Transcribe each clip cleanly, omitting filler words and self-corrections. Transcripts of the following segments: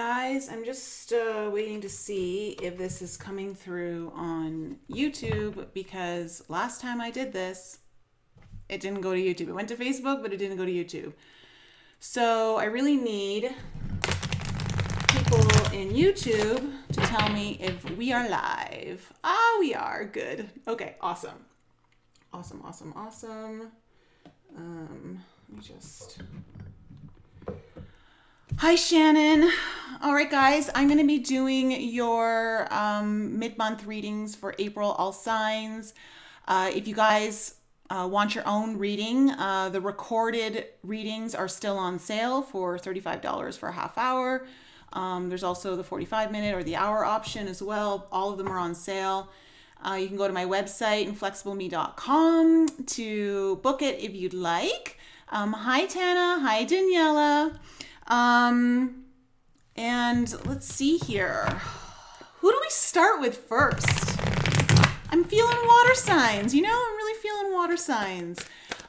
guys. I'm just waiting to see if this is coming through on YouTube because last time I did this, it didn't go to YouTube. It went to Facebook, but it didn't go to YouTube. So I really need people in YouTube to tell me if we are live. Ah, we are. Good. Okay, awesome. Awesome. Let me just... Hi, Shannon. All right, guys, I'm going to be doing your mid-month readings for April, all signs. If you guys want your own reading, the recorded readings are still on sale for $35 for a half hour. There's also the 45-minute or the hour option as well. All of them are on sale. You can go to my website, inflexibleme.com, to book it if you'd like. Hi, Tana. Hi, Daniela. And let's see here. Who do we start with first? I'm feeling water signs. I'm really feeling water signs.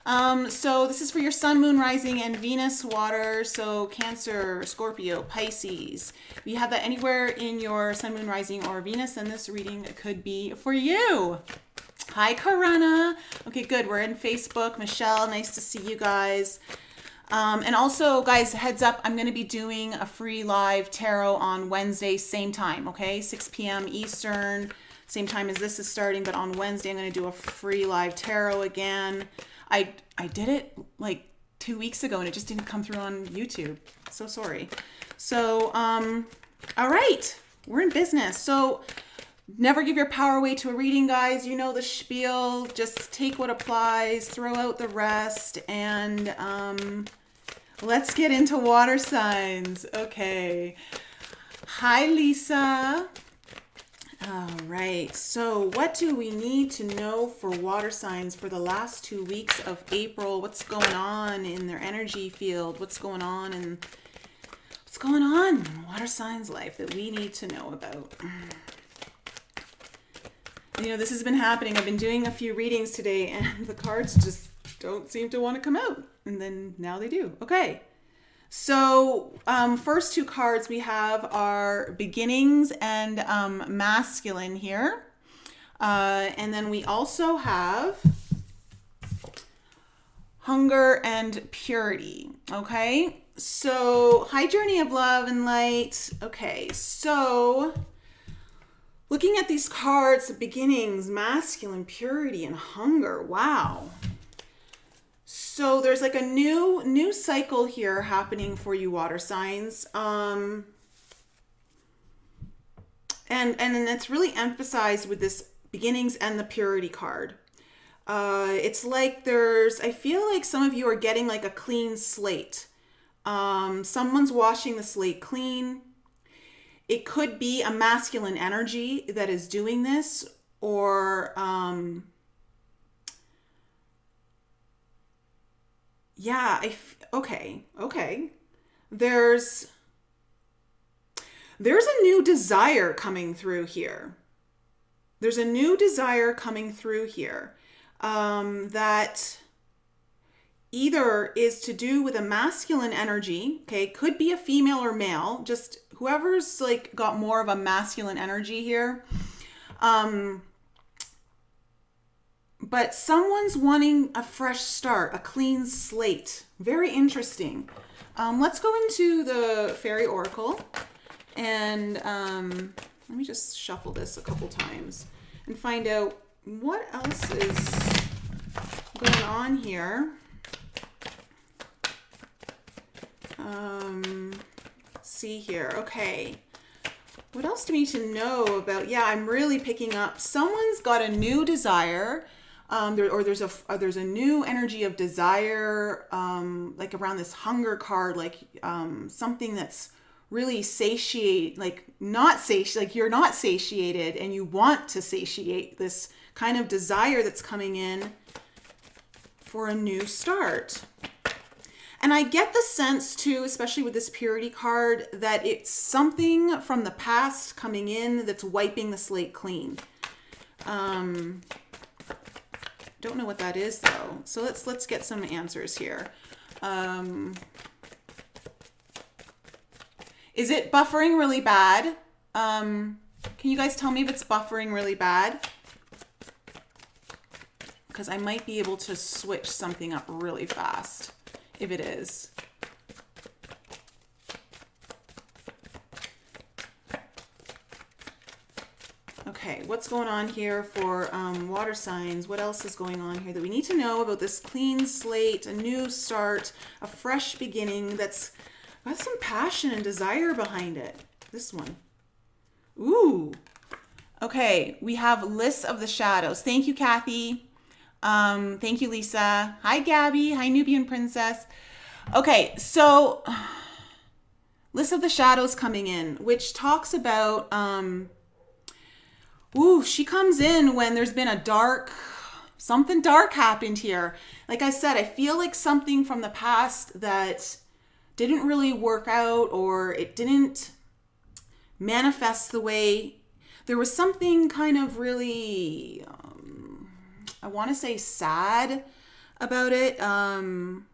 So this is for your sun, moon, rising, and Venus water. So Cancer, Scorpio, Pisces. If you have that anywhere in your sun, moon, rising, or Venus, then this reading could be for you. Hi, Karana. Okay, good. We're in Facebook. Michelle, nice to see you guys. And also, guys, heads up, I'm going to be doing a free live tarot on Wednesday, same time, okay? 6 p.m. Eastern, same time as this is starting, but on Wednesday, I'm going to do a free live tarot again. I did it like 2 weeks ago, and it just didn't come through on YouTube. So sorry. So, all right, we're in business. So, never give your power away to a reading, guys. You know the spiel. Just take what applies, throw out the rest, and let's get into water signs. Okay. Hi, Lisa. All right. So what do we need to know for water signs for the last 2 weeks of April? What's going on in their energy field? What's going on in water signs' life that we need to know about? This has been happening. I've been doing a few readings today and the cards just don't seem to want to come out. And then now they do. Okay. So first two cards we have are beginnings and masculine here. And then we also have hunger and purity. Okay. So hi, journey of love and light. Okay. So looking at these cards, beginnings, masculine, purity, and hunger. Wow. So there's like a new cycle here happening for you, water signs. And it's really emphasized with this beginnings and the purity card. It's like I feel like some of you are getting like a clean slate. Someone's washing the slate clean. It could be a masculine energy that is doing this, or okay. There's a new desire coming through here. That either is to do with a masculine energy, okay, could be a female or male, just whoever's like got more of a masculine energy here. But someone's wanting a fresh start, a clean slate. Very interesting. Let's go into the Fairy Oracle and let me just shuffle this a couple times and find out what else is going on here. Let's see here. Okay. What else do we need to know about? Yeah, I'm really picking up. Someone's got a new desire. There's a new energy of desire, like around this hunger card, like something that's really you're not satiated and you want to satiate this kind of desire that's coming in for a new start. And I get the sense too, especially with this purity card, that it's something from the past coming in that's wiping the slate clean. Don't know what that is though. So let's get some answers here. Is it buffering really bad? Can you guys tell me if it's buffering really bad? Because I might be able to switch something up really fast if it is. Okay, what's going on here for water signs? What else is going on here that we need to know about this clean slate, a new start, a fresh beginning that's got some passion and desire behind it? This one. Ooh. Okay, we have List of the Shadows. Thank you, Kathy. Thank you, Lisa. Hi, Gabby. Hi, Nubian Princess. Okay, so List of the Shadows coming in, which talks about, she comes in when there's been something dark happened here. Like I said, I feel like something from the past that didn't really work out, or it didn't manifest the way. There was something kind of really, I want to say sad about it. I'm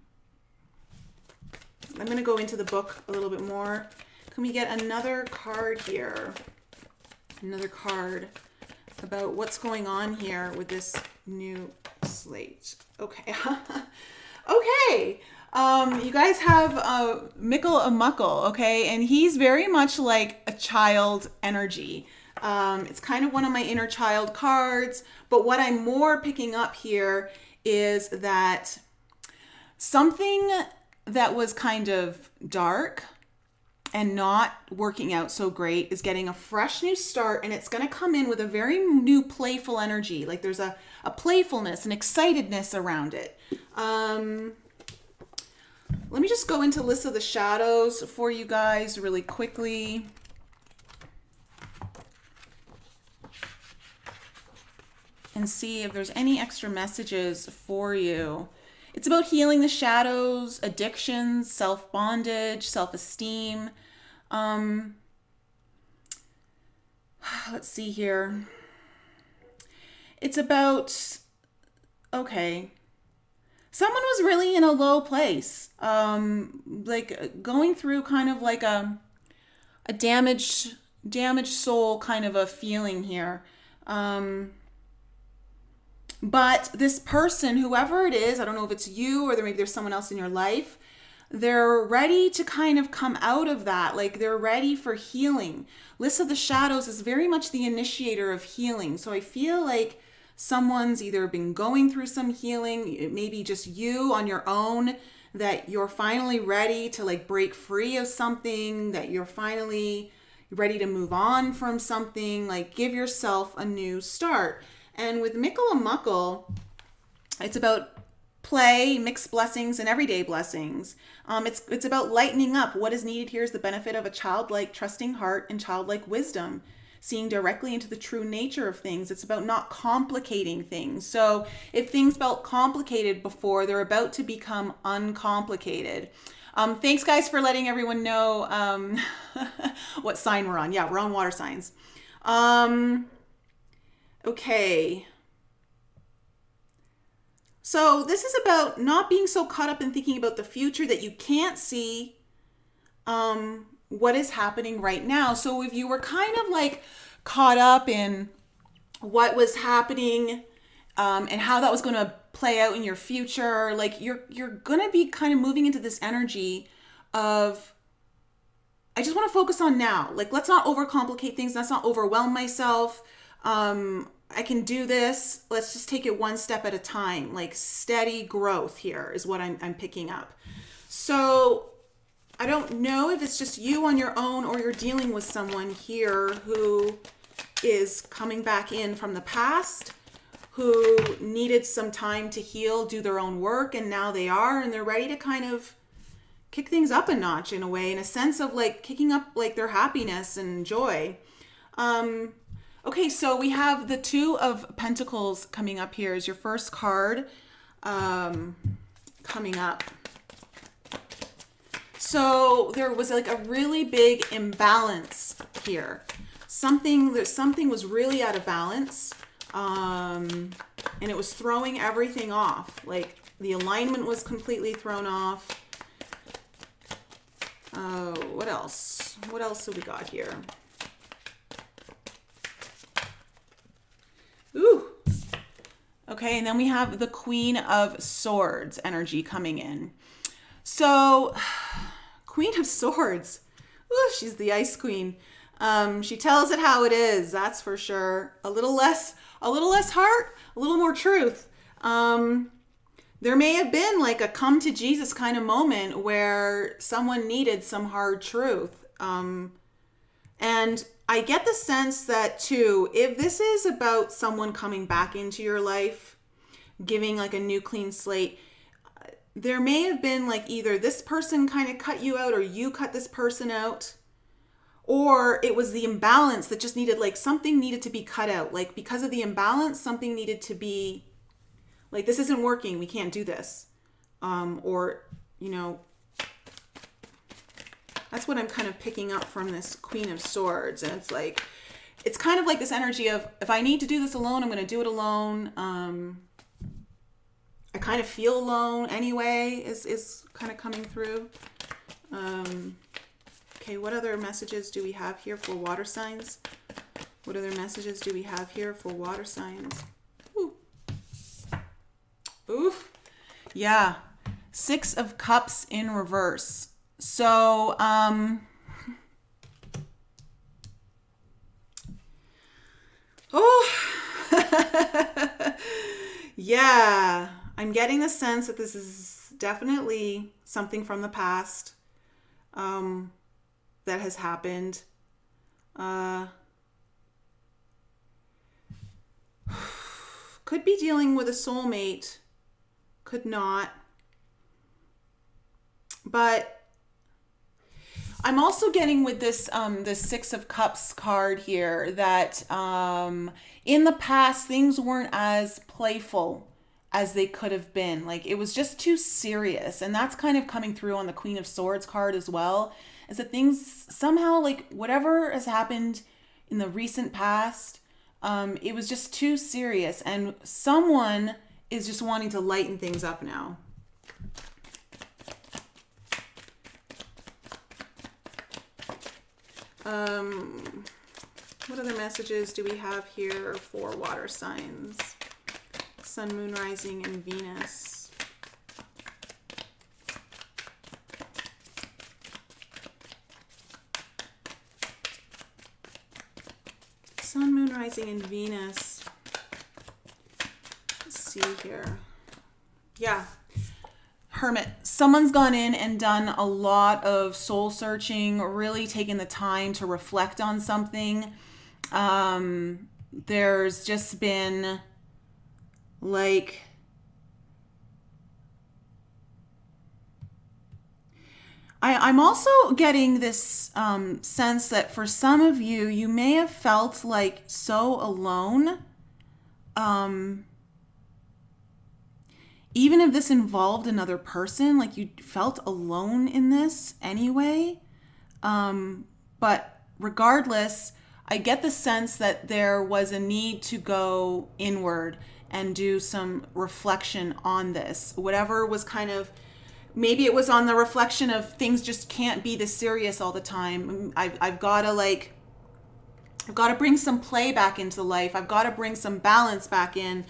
going to go into the book a little bit more. Can we get another card here? Another card about what's going on here with this new slate. Okay. Okay. You guys have Mickle a Muckle, okay? And he's very much like a child energy. It's kind of one of my inner child cards, but what I'm more picking up here is that something that was kind of dark and not working out so great is getting a fresh new start, and it's going to come in with a very new playful energy. Like there's a playfulness, an excitedness around it. Let me just go into List of the Shadows for you guys really quickly. And see if there's any extra messages for you. It's about healing the shadows, addictions, self-bondage, self-esteem. Let's see here. It's about, okay, someone was really in a low place. Like going through kind of like a damaged soul kind of a feeling here. But this person, whoever it is, I don't know if it's you or maybe there's someone else in your life, they're ready to kind of come out of that. Like they're ready for healing. List of the Shadows is very much the initiator of healing. So I feel like someone's either been going through some healing, it may be just you on your own, that you're finally ready to like break free of something, that you're finally ready to move on from something, like give yourself a new start. And with Mickle and Muckle, it's about play, mixed blessings, and everyday blessings. It's about lightening up. What is needed here is the benefit of a childlike, trusting heart and childlike wisdom, seeing directly into the true nature of things. It's about not complicating things. So if things felt complicated before, they're about to become uncomplicated. Thanks, guys, for letting everyone know what sign we're on. Yeah, we're on water signs. Okay. So this is about not being so caught up in thinking about the future that you can't see what is happening right now. So if you were kind of like caught up in what was happening and how that was going to play out in your future, like you're going to be kind of moving into this energy of, I just want to focus on now. Like, let's not overcomplicate things. Let's not overwhelm myself. I can do this. Let's just take it one step at a time. Like steady growth here is what I'm picking up. So I don't know if it's just you on your own or you're dealing with someone here who is coming back in from the past, who needed some time to heal, do their own work, and now they are, and they're ready to kind of kick things up a notch in a way, in a sense of like kicking up like their happiness and joy. Okay, so we have the Two of Pentacles coming up here as your first card coming up. So there was like a really big imbalance here. Something was really out of balance, and it was throwing everything off. Like the alignment was completely thrown off. What else? What else have we got here? Ooh. Okay, and then we have the Queen of Swords energy coming in. So, Queen of Swords. Ooh, she's the Ice Queen. She tells it how it is, that's for sure. A little less heart, a little more truth. There may have been like a come to Jesus kind of moment where someone needed some hard truth. And I get the sense that too, if this is about someone coming back into your life, giving like a new clean slate, there may have been like either this person kind of cut you out or you cut this person out, or it was the imbalance that just needed like something needed to be cut out. Like because of the imbalance, something needed to be like, this isn't working. We can't do this. Or, you know, that's what I'm kind of picking up from this Queen of Swords. And it's like, it's kind of like this energy of, if I need to do this alone, I'm going to do it alone. I kind of feel alone anyway, is kind of coming through. Okay, what other messages do we have here for water signs? What other messages do we have here for water signs? Ooh. Oof. Yeah. 6 of Cups in reverse. So, yeah, I'm getting the sense that this is definitely something from the past, that has happened. Could be dealing with a soulmate, could not. But I'm also getting with this this 6 of Cups card here that in the past things weren't as playful as they could have been. Like it was just too serious, and that's kind of coming through on the Queen of Swords card as well. Is that things somehow, like whatever has happened in the recent past, it was just too serious, and someone is just wanting to lighten things up now. What other messages do we have here for water signs? Sun, Moon, Rising, and Venus. Sun, Moon, Rising, and Venus. Let's see here. Yeah. Hermit. Someone's gone in and done a lot of soul searching, really taken the time to reflect on something. There's just been like I'm also getting this sense that for some of you, you may have felt like so alone. Even if this involved another person, like you felt alone in this anyway. But regardless, I get the sense that there was a need to go inward and do some reflection on this. Whatever was kind of, maybe it was on the reflection of things just can't be this serious all the time. I've got to bring some play back into life. I've got to bring some balance back in.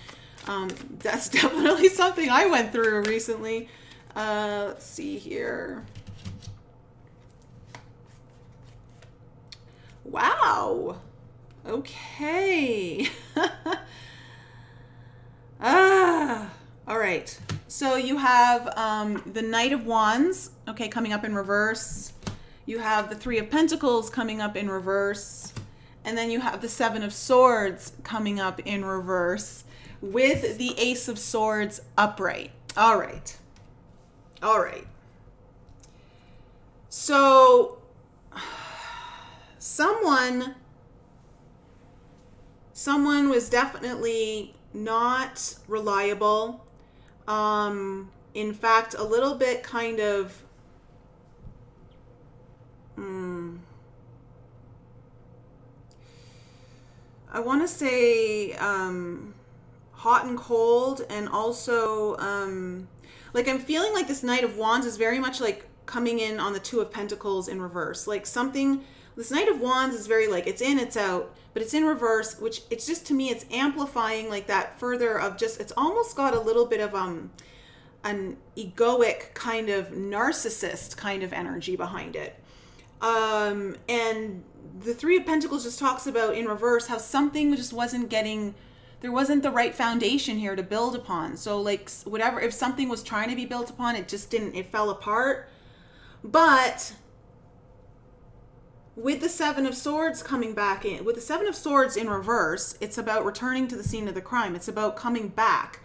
That's definitely something I went through recently. Let's see here. Wow. Okay. All right. So you have the Knight of Wands, okay, coming up in reverse. You have the 3 of Pentacles coming up in reverse. And then you have the 7 of Swords coming up in reverse, with the Ace of Swords upright. All right. All right. So someone was definitely not reliable. In fact, a little bit kind of I want to say hot and cold, and also like I'm feeling like this Knight of Wands is very much like coming in on the Two of Pentacles in reverse. Like something, this Knight of Wands is very like it's in, it's out, but it's in reverse, which it's just, to me, it's amplifying like that further of just, it's almost got a little bit of an egoic kind of narcissist kind of energy behind it. And the Three of Pentacles just talks about in reverse how something just wasn't getting, there wasn't the right foundation here to build upon. So like whatever, if something was trying to be built upon, it just didn't, it fell apart. But with the Seven of Swords coming back in, with the Seven of Swords in reverse, it's about returning to the scene of the crime. It's about coming back.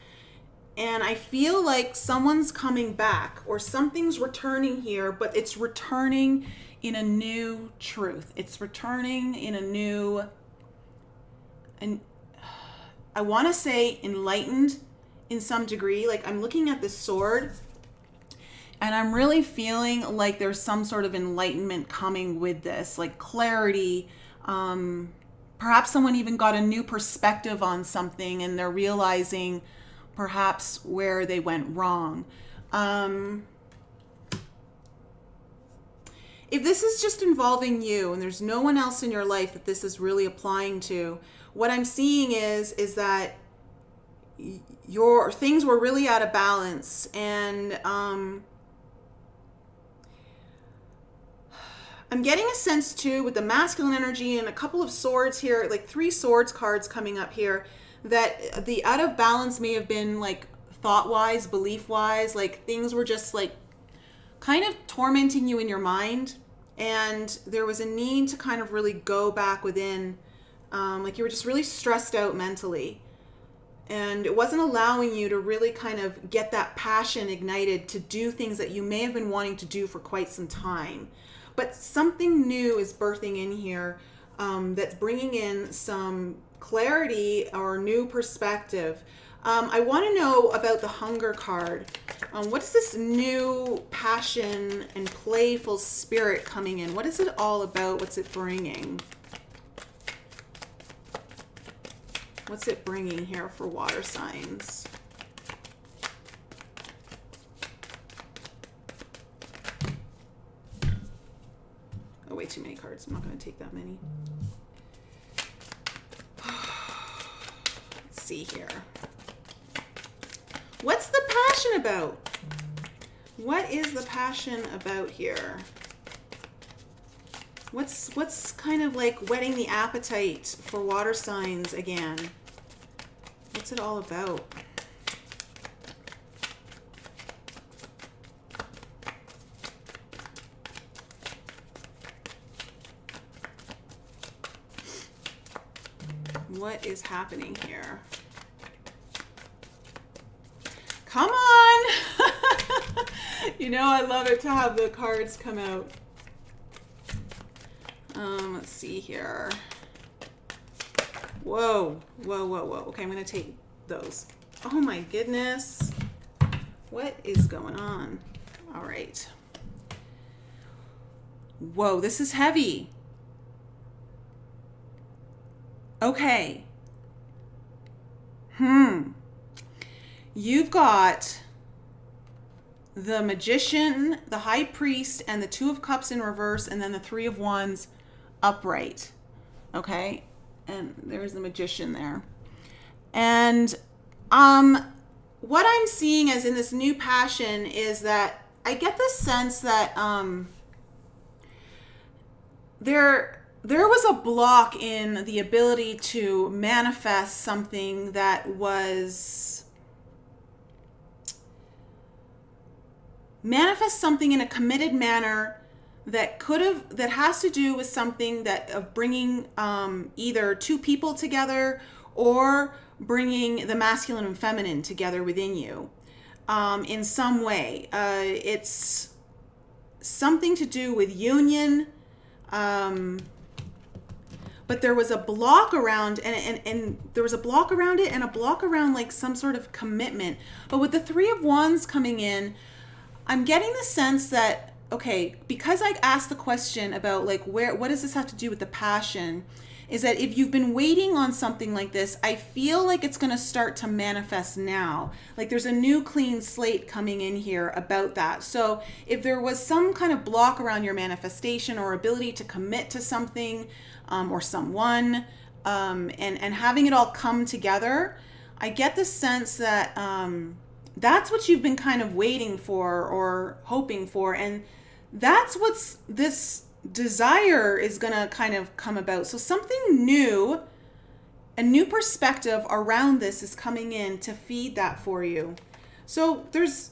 And I feel like someone's coming back or something's returning here, but it's returning in a new truth. It's returning in a new, and I want to say enlightened in some degree. Like I'm looking at this sword and I'm really feeling like there's some sort of enlightenment coming with this, like clarity. Perhaps someone even got a new perspective on something and they're realizing perhaps where they went wrong. If this is just involving you and there's no one else in your life that this is really applying to, what I'm seeing is that your things were really out of balance, and I'm getting a sense too with the masculine energy and a couple of swords here, like 3 swords cards coming up here, that the out of balance may have been like thought-wise, belief-wise, like things were just like kind of tormenting you in your mind, and there was a need to kind of really go back within, like you were just really stressed out mentally, and it wasn't allowing you to really kind of get that passion ignited to do things that you may have been wanting to do for quite some time. But something new is birthing in here, that's bringing in some clarity or new perspective. I want to know about the Hunger card. What is this new passion and playful spirit coming in? What is it all about? What's it bringing? What's it bringing here for water signs? Oh, way too many cards. I'm not going to take that many. Let's see here. What's the passion about? What is the passion about here? What's kind of like whetting the appetite for water signs again? What's it all about? What is happening here? Come on! You know, I love it to have the cards come out. Let's see here. Whoa, whoa, whoa, whoa. Okay, I'm going to take those. Oh my goodness. What is going on? All right. Whoa, this is heavy. Okay. You've got the Magician, the High Priest, and the Two of Cups in reverse, and then the Three of Wands upright. Okay? And there's the Magician there. And what I'm seeing as in this new passion is that I get the sense that there was a block in the ability to manifest something that was in a committed manner that has to do with something that of bringing either two people together or bringing the masculine and feminine together within you in some way. It's something to do with union, but there was a block around and there was a block around it and a block around like some sort of commitment. But with the Three of Wands coming in, I'm getting the sense that, okay, because I asked the question about like what does this have to do with the passion, is that if you've been waiting on something like this, I feel like it's going to start to manifest now. Like there's a new clean slate coming in here about that. So if there was some kind of block around your manifestation or ability to commit to something or someone, and having it all come together, I get the sense that that's what you've been kind of waiting for or hoping for. And that's what's this desire is going to kind of come about. So something new, a new perspective around this is coming in to feed that for you. So there's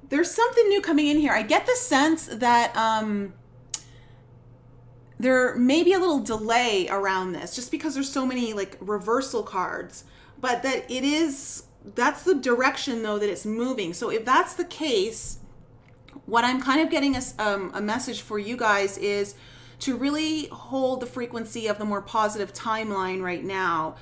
something new coming in here. I get the sense that there may be a little delay around this just because there's so many like reversal cards, but that that's the direction though that it's moving. So if that's the case, what I'm kind of getting a message for you guys is to really hold the frequency of the more positive timeline right now,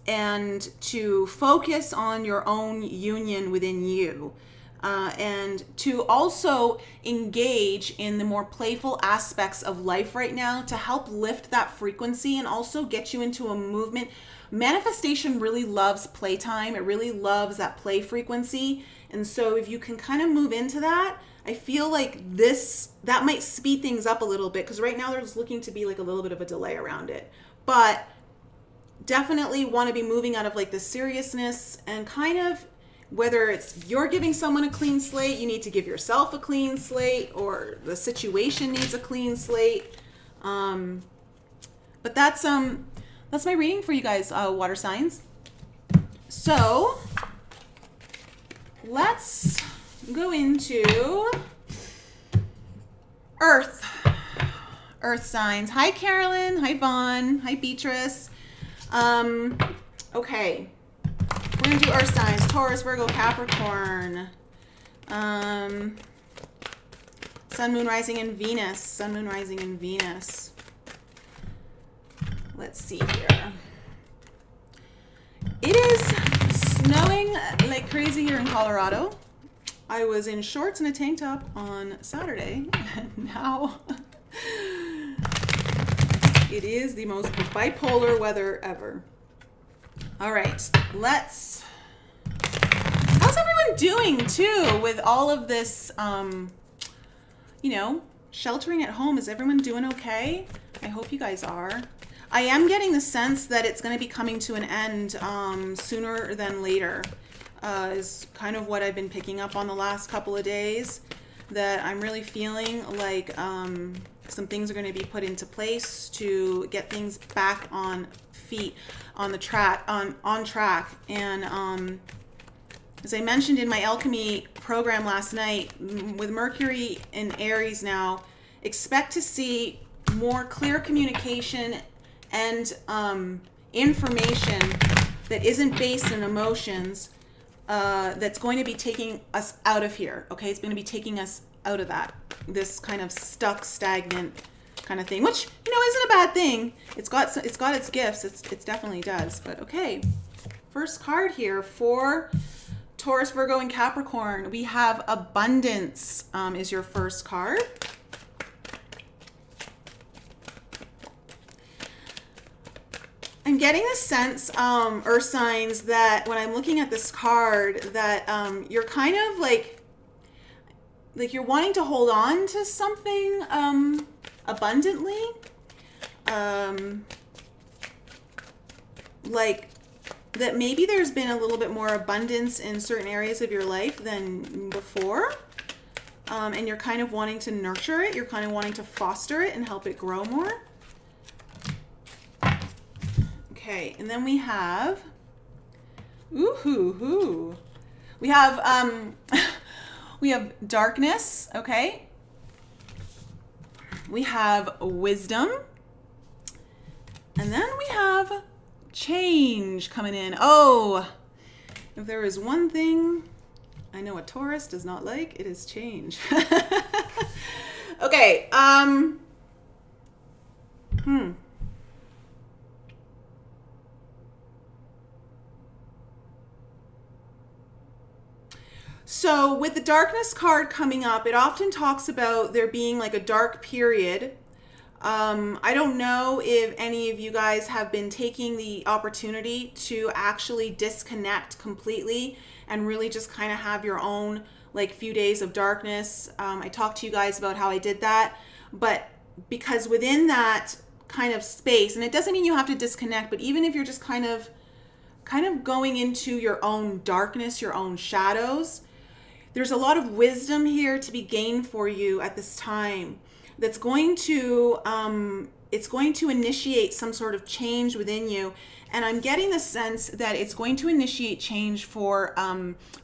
and to focus on your own union within you, and to also engage in the more playful aspects of life right now to help lift that frequency and also get you into a movement. Manifestation really loves playtime. It really loves that play frequency. And so if you can kind of move into that, I feel like that might speed things up a little bit, because right now there's looking to be like a little bit of a delay around it. But definitely want to be moving out of like the seriousness, and kind of whether it's you're giving someone a clean slate, you need to give yourself a clean slate, or the situation needs a clean slate. But that's my reading for you guys, water signs. So let's go into Earth signs. Hi, Carolyn. Hi, Vaughn. Hi, Beatrice. Okay. We're going to do Earth signs. Taurus, Virgo, Capricorn. Sun, Moon, Rising, and Venus. Sun, Moon, Rising, and Venus. Let's see here. It is snowing like crazy here in Colorado. I was in shorts and a tank top on Saturday, and now it is the most bipolar weather ever. All right, how's everyone doing too with all of this, sheltering at home? Is everyone doing okay? I hope you guys are. I am getting the sense that it's going to be coming to an end sooner than later, is kind of what I've been picking up on the last couple of days, that I'm really feeling like some things are going to be put into place to get things back on feet, on track. And as I mentioned in my alchemy program last night, with Mercury in Aries now, expect to see more clear communication and information that isn't based in emotions, that's going to be taking us out of here. Okay, it's going to be taking us out of this kind of stuck, stagnant kind of thing, which isn't a bad thing. It's got its gifts. It definitely does. But okay, first card here for Taurus, Virgo, and Capricorn. We have abundance is your first card. I'm getting a sense, earth signs, that when I'm looking at this card, that you're kind of like you're wanting to hold on to something abundantly, like that maybe there's been a little bit more abundance in certain areas of your life than before, and you're kind of wanting to nurture it, you're kind of wanting to foster it and help it grow more. Okay, and then we have, we have we have darkness. Okay, we have wisdom, and then we have change coming in. Oh, if there is one thing I know a Taurus does not like, it is change. Okay, So with the darkness card coming up, it often talks about there being like a dark period I don't know if any of you guys have been taking the opportunity to actually disconnect completely and really just kind of have your own like few days of darkness. I talked to you guys about how I did that, but because within that kind of space, and it doesn't mean you have to disconnect, but even if you're just kind of going into your own darkness, your own shadows, there's a lot of wisdom here to be gained for you at this time that's going to it's going to initiate some sort of change within you. And I'm getting the sense that it's going to initiate change for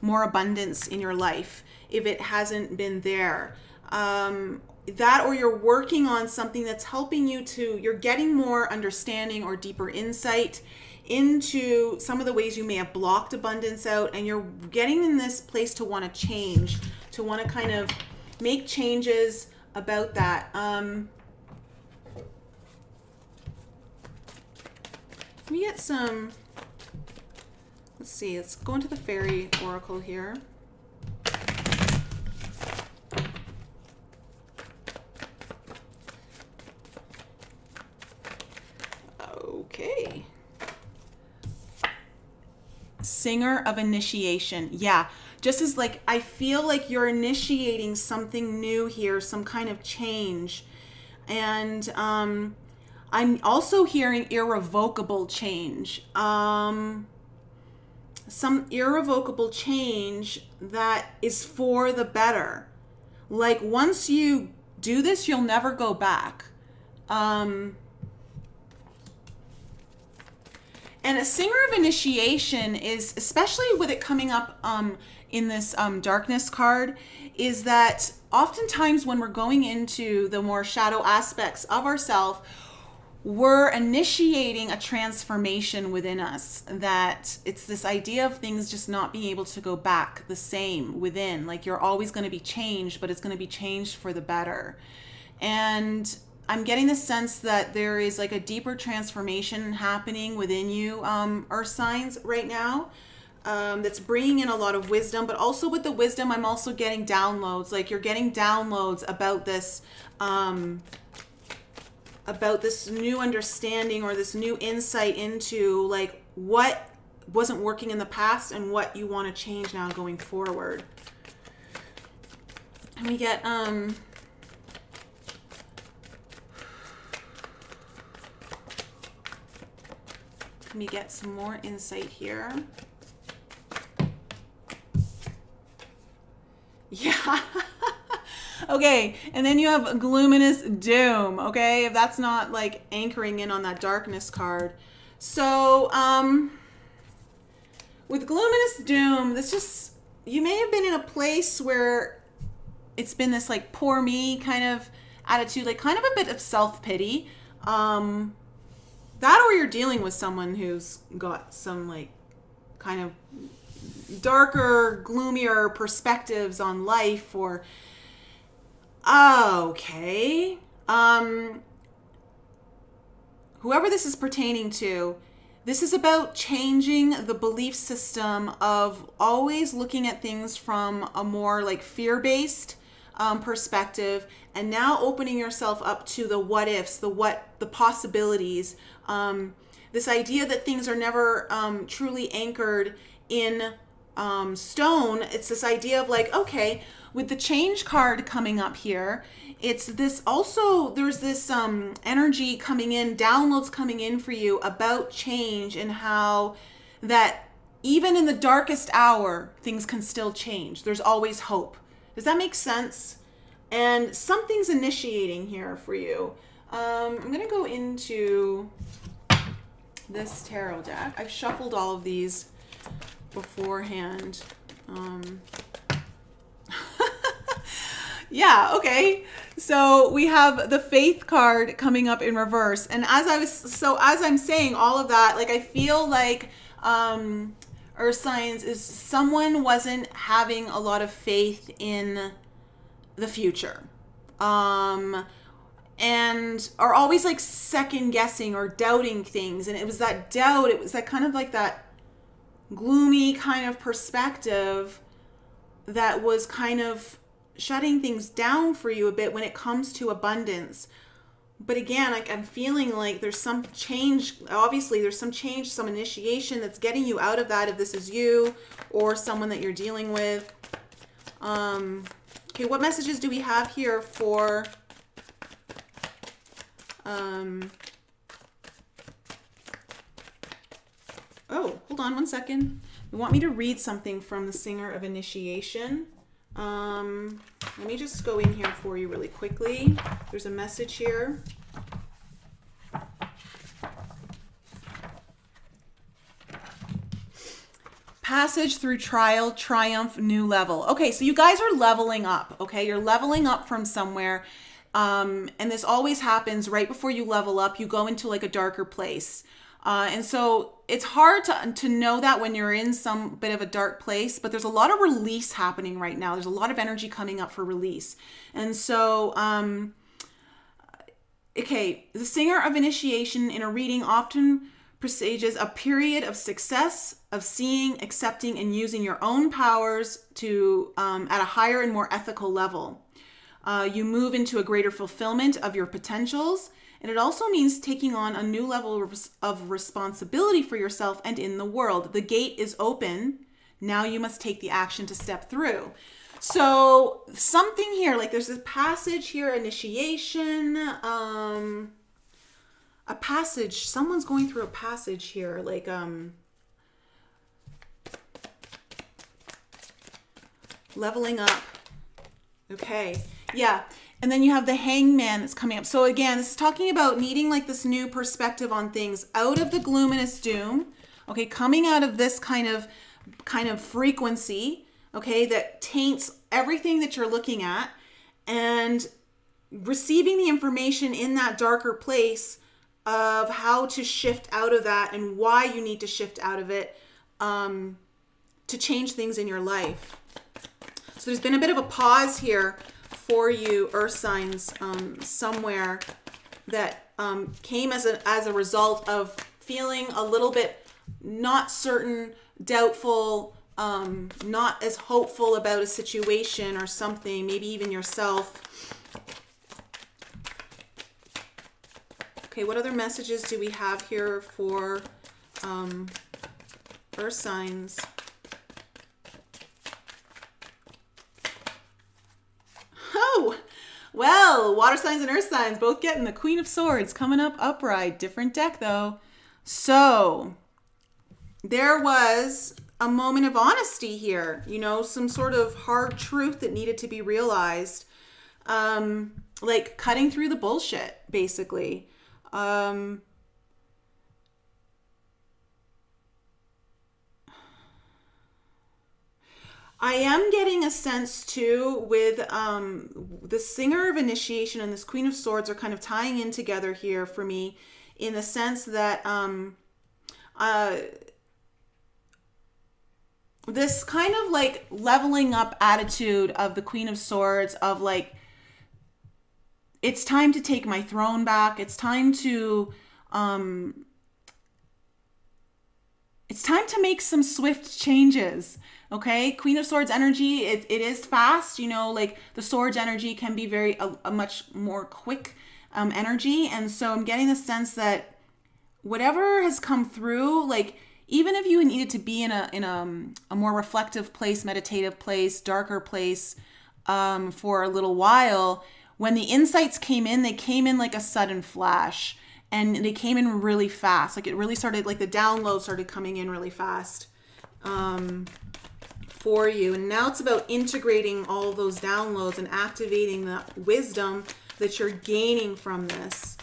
more abundance in your life if it hasn't been there. That, or you're working on something that's helping you to, you're getting more understanding or deeper insight into some of the ways you may have blocked abundance out, and you're getting in this place to want to change, to want to kind of make changes about that. Let me get some, let's see, let's go into the fairy oracle here. Okay. Singer of initiation. Yeah, just as like I feel like you're initiating something new here, some kind of change. And I'm also hearing irrevocable change. Some irrevocable change that is for the better. Like once you do this, you'll never go back. And a singer of initiation is, especially with it coming up in this darkness card, is that oftentimes when we're going into the more shadow aspects of ourselves, we're initiating a transformation within us. That it's this idea of things just not being able to go back the same within. Like you're always going to be changed, but it's going to be changed for the better. And I'm getting the sense that there is like a deeper transformation happening within you, Earth signs, right now, that's bringing in a lot of wisdom. But also with the wisdom, I'm also getting downloads. Like you're getting downloads about this new understanding or this new insight into like what wasn't working in the past and what you want to change now going forward. And we get let me get some more insight here. Yeah. Okay, and then you have Gloomminous Doom, okay? If that's not like anchoring in on that darkness card. So, with Gloomminous Doom, this just, you may have been in a place where it's been this like poor me kind of attitude, like kind of a bit of self-pity. That, or you're dealing with someone who's got some like kind of darker, gloomier perspectives on life, or okay. Whoever this is pertaining to, this is about changing the belief system of always looking at things from a more like fear-based perspective, and now opening yourself up to the what ifs, the possibilities. This idea that things are never truly anchored in stone. It's this idea of like, okay, with the change card coming up here, it's this also, there's this energy coming in, downloads coming in for you about change, and how that even in the darkest hour, things can still change. There's always hope. Does that make sense? And something's initiating here for you. I'm going to go into this tarot deck. I've shuffled all of these beforehand. Yeah, okay. So we have the Faith card coming up in reverse. And as I'm saying all of that, like I feel like Earth signs is someone wasn't having a lot of faith in the future. And are always like second guessing or doubting things. And it was that doubt, it was that kind of like that gloomy kind of perspective that was kind of shutting things down for you a bit when it comes to abundance. But again, like I'm feeling like there's some change. Obviously, there's some change, some initiation that's getting you out of that, if this is you or someone that you're dealing with. Okay, what messages do we have here for oh, hold on one second. You want me to read something from the Singer of Initiation? Let me just go in here for you really quickly. There's a message here. Passage through trial, triumph, new level. Okay, so you guys are leveling up, okay? You're leveling up from somewhere. And this always happens right before you level up. You go into like a darker place. And so it's hard to know that when you're in some bit of a dark place, but there's a lot of release happening right now. There's a lot of energy coming up for release. And so, okay, the Singer of Initiation in a reading often presages a period of success, of seeing, accepting, and using your own powers to at a higher and more ethical level. You move into a greater fulfillment of your potentials, and it also means taking on a new level of responsibility for yourself and in the world. The gate is open. Now you must take the action to step through. So something here, like there's this passage here, initiation, a passage, someone's going through a passage here, like leveling up. Okay, yeah. And then you have the Hangman that's coming up. So again, this is talking about needing like this new perspective on things, out of the gloominess doom, okay, coming out of this kind of frequency, okay, that taints everything that you're looking at, and receiving the information in that darker place of how to shift out of that and why you need to shift out of it to change things in your life. So there's been a bit of a pause here for you, earth signs, somewhere that came as a result of feeling a little bit not certain, doubtful, not as hopeful about a situation or something, maybe even yourself. Okay, what other messages do we have here for earth signs? Oh, well, water signs and earth signs both getting the Queen of Swords coming up upright. Different deck though. So there was a moment of honesty here, you know, some sort of hard truth that needed to be realized. Like cutting through the bullshit, basically. I am getting a sense too with the Singer of Initiation and this Queen of Swords are kind of tying in together here for me, in the sense that this kind of like leveling up attitude of the Queen of Swords, of like, it's time to take my throne back. It's time to make some swift changes. Okay, Queen of Swords energy, it is fast, you know, like the Swords energy can be very a much more quick energy. And so I'm getting the sense that whatever has come through, like even if you needed to be in a more reflective place, meditative place, darker place for a little while, when the insights came in, they came in like a sudden flash, and they came in really fast. Like it really started, like the download started coming in really fast. For you. And now it's about integrating all of those downloads and activating the wisdom that you're gaining from this.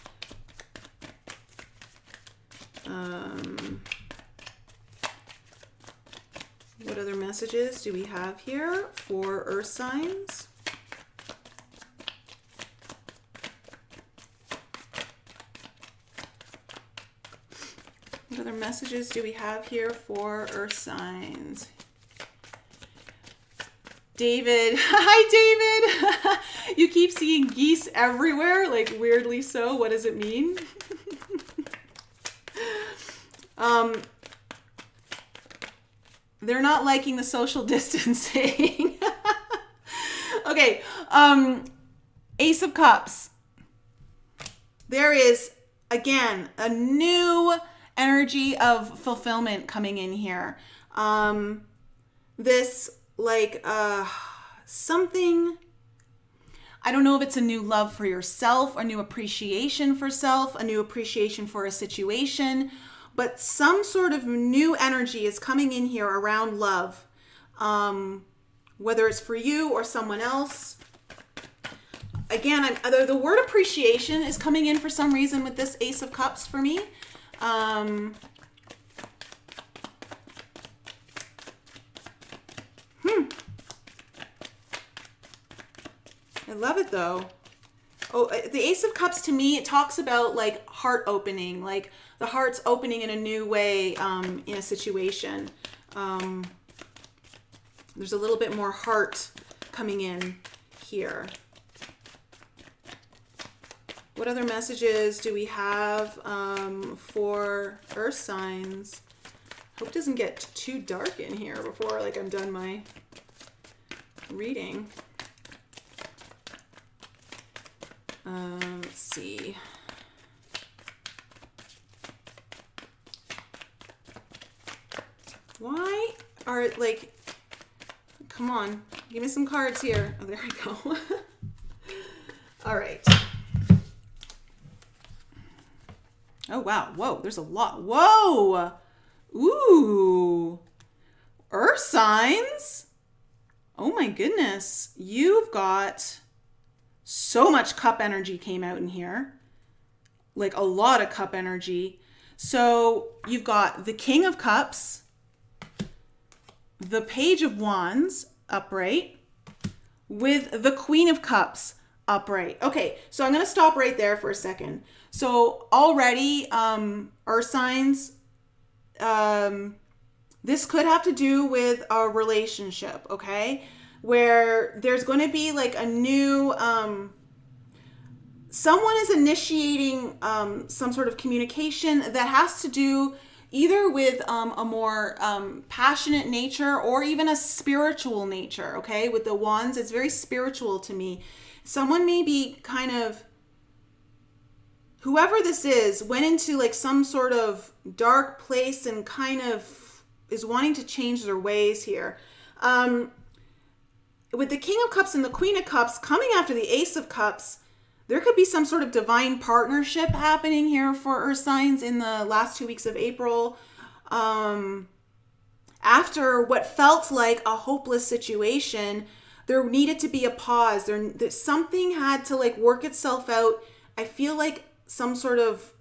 What other messages do we have here for earth signs? What other messages do we have here for earth signs? David. Hi, David. You keep seeing geese everywhere, like weirdly so. What does it mean? They're not liking the social distancing. Okay. Ace of Cups. there is, again, a new energy of fulfillment coming in here. This, like, something, I don't know if it's a new love for yourself, a new appreciation for self, a new appreciation for a situation, but some sort of new energy is coming in here around love, whether it's for you or someone else. Again, the word appreciation is coming in for some reason with this Ace of Cups for me. I love it though. Oh, the Ace of Cups to me, it talks about like heart opening, like the heart's opening in a new way in a situation. There's a little bit more heart coming in here. What other messages do we have for earth signs? Hope it doesn't get too dark in here before like I'm done my reading. Let's see. Why are like, come on, give me some cards here. Oh, there we go. All right. Oh, wow. Whoa, there's a lot. Whoa. Ooh. Earth signs? Oh my goodness. You've got so much cup energy came out in here. Like a lot of cup energy. So you've got the King of Cups, the Page of Wands upright, with the Queen of Cups upright. Okay, so I'm going to stop right there for a second. So already, earth signs, this could have to do with a relationship, okay? Where there's going to be like a new, someone is initiating some sort of communication that has to do either with a more passionate nature or even a spiritual nature, okay? With the wands, it's very spiritual to me. Someone may be kind of, whoever this is, went into like some sort of dark place and kind of is wanting to change their ways here. With the King of Cups and the Queen of Cups coming after the Ace of Cups, there could be some sort of divine partnership happening here for earth signs in the last 2 weeks of April. After what felt like a hopeless situation, there needed to be a pause. There something had to like work itself out. I feel like some sort of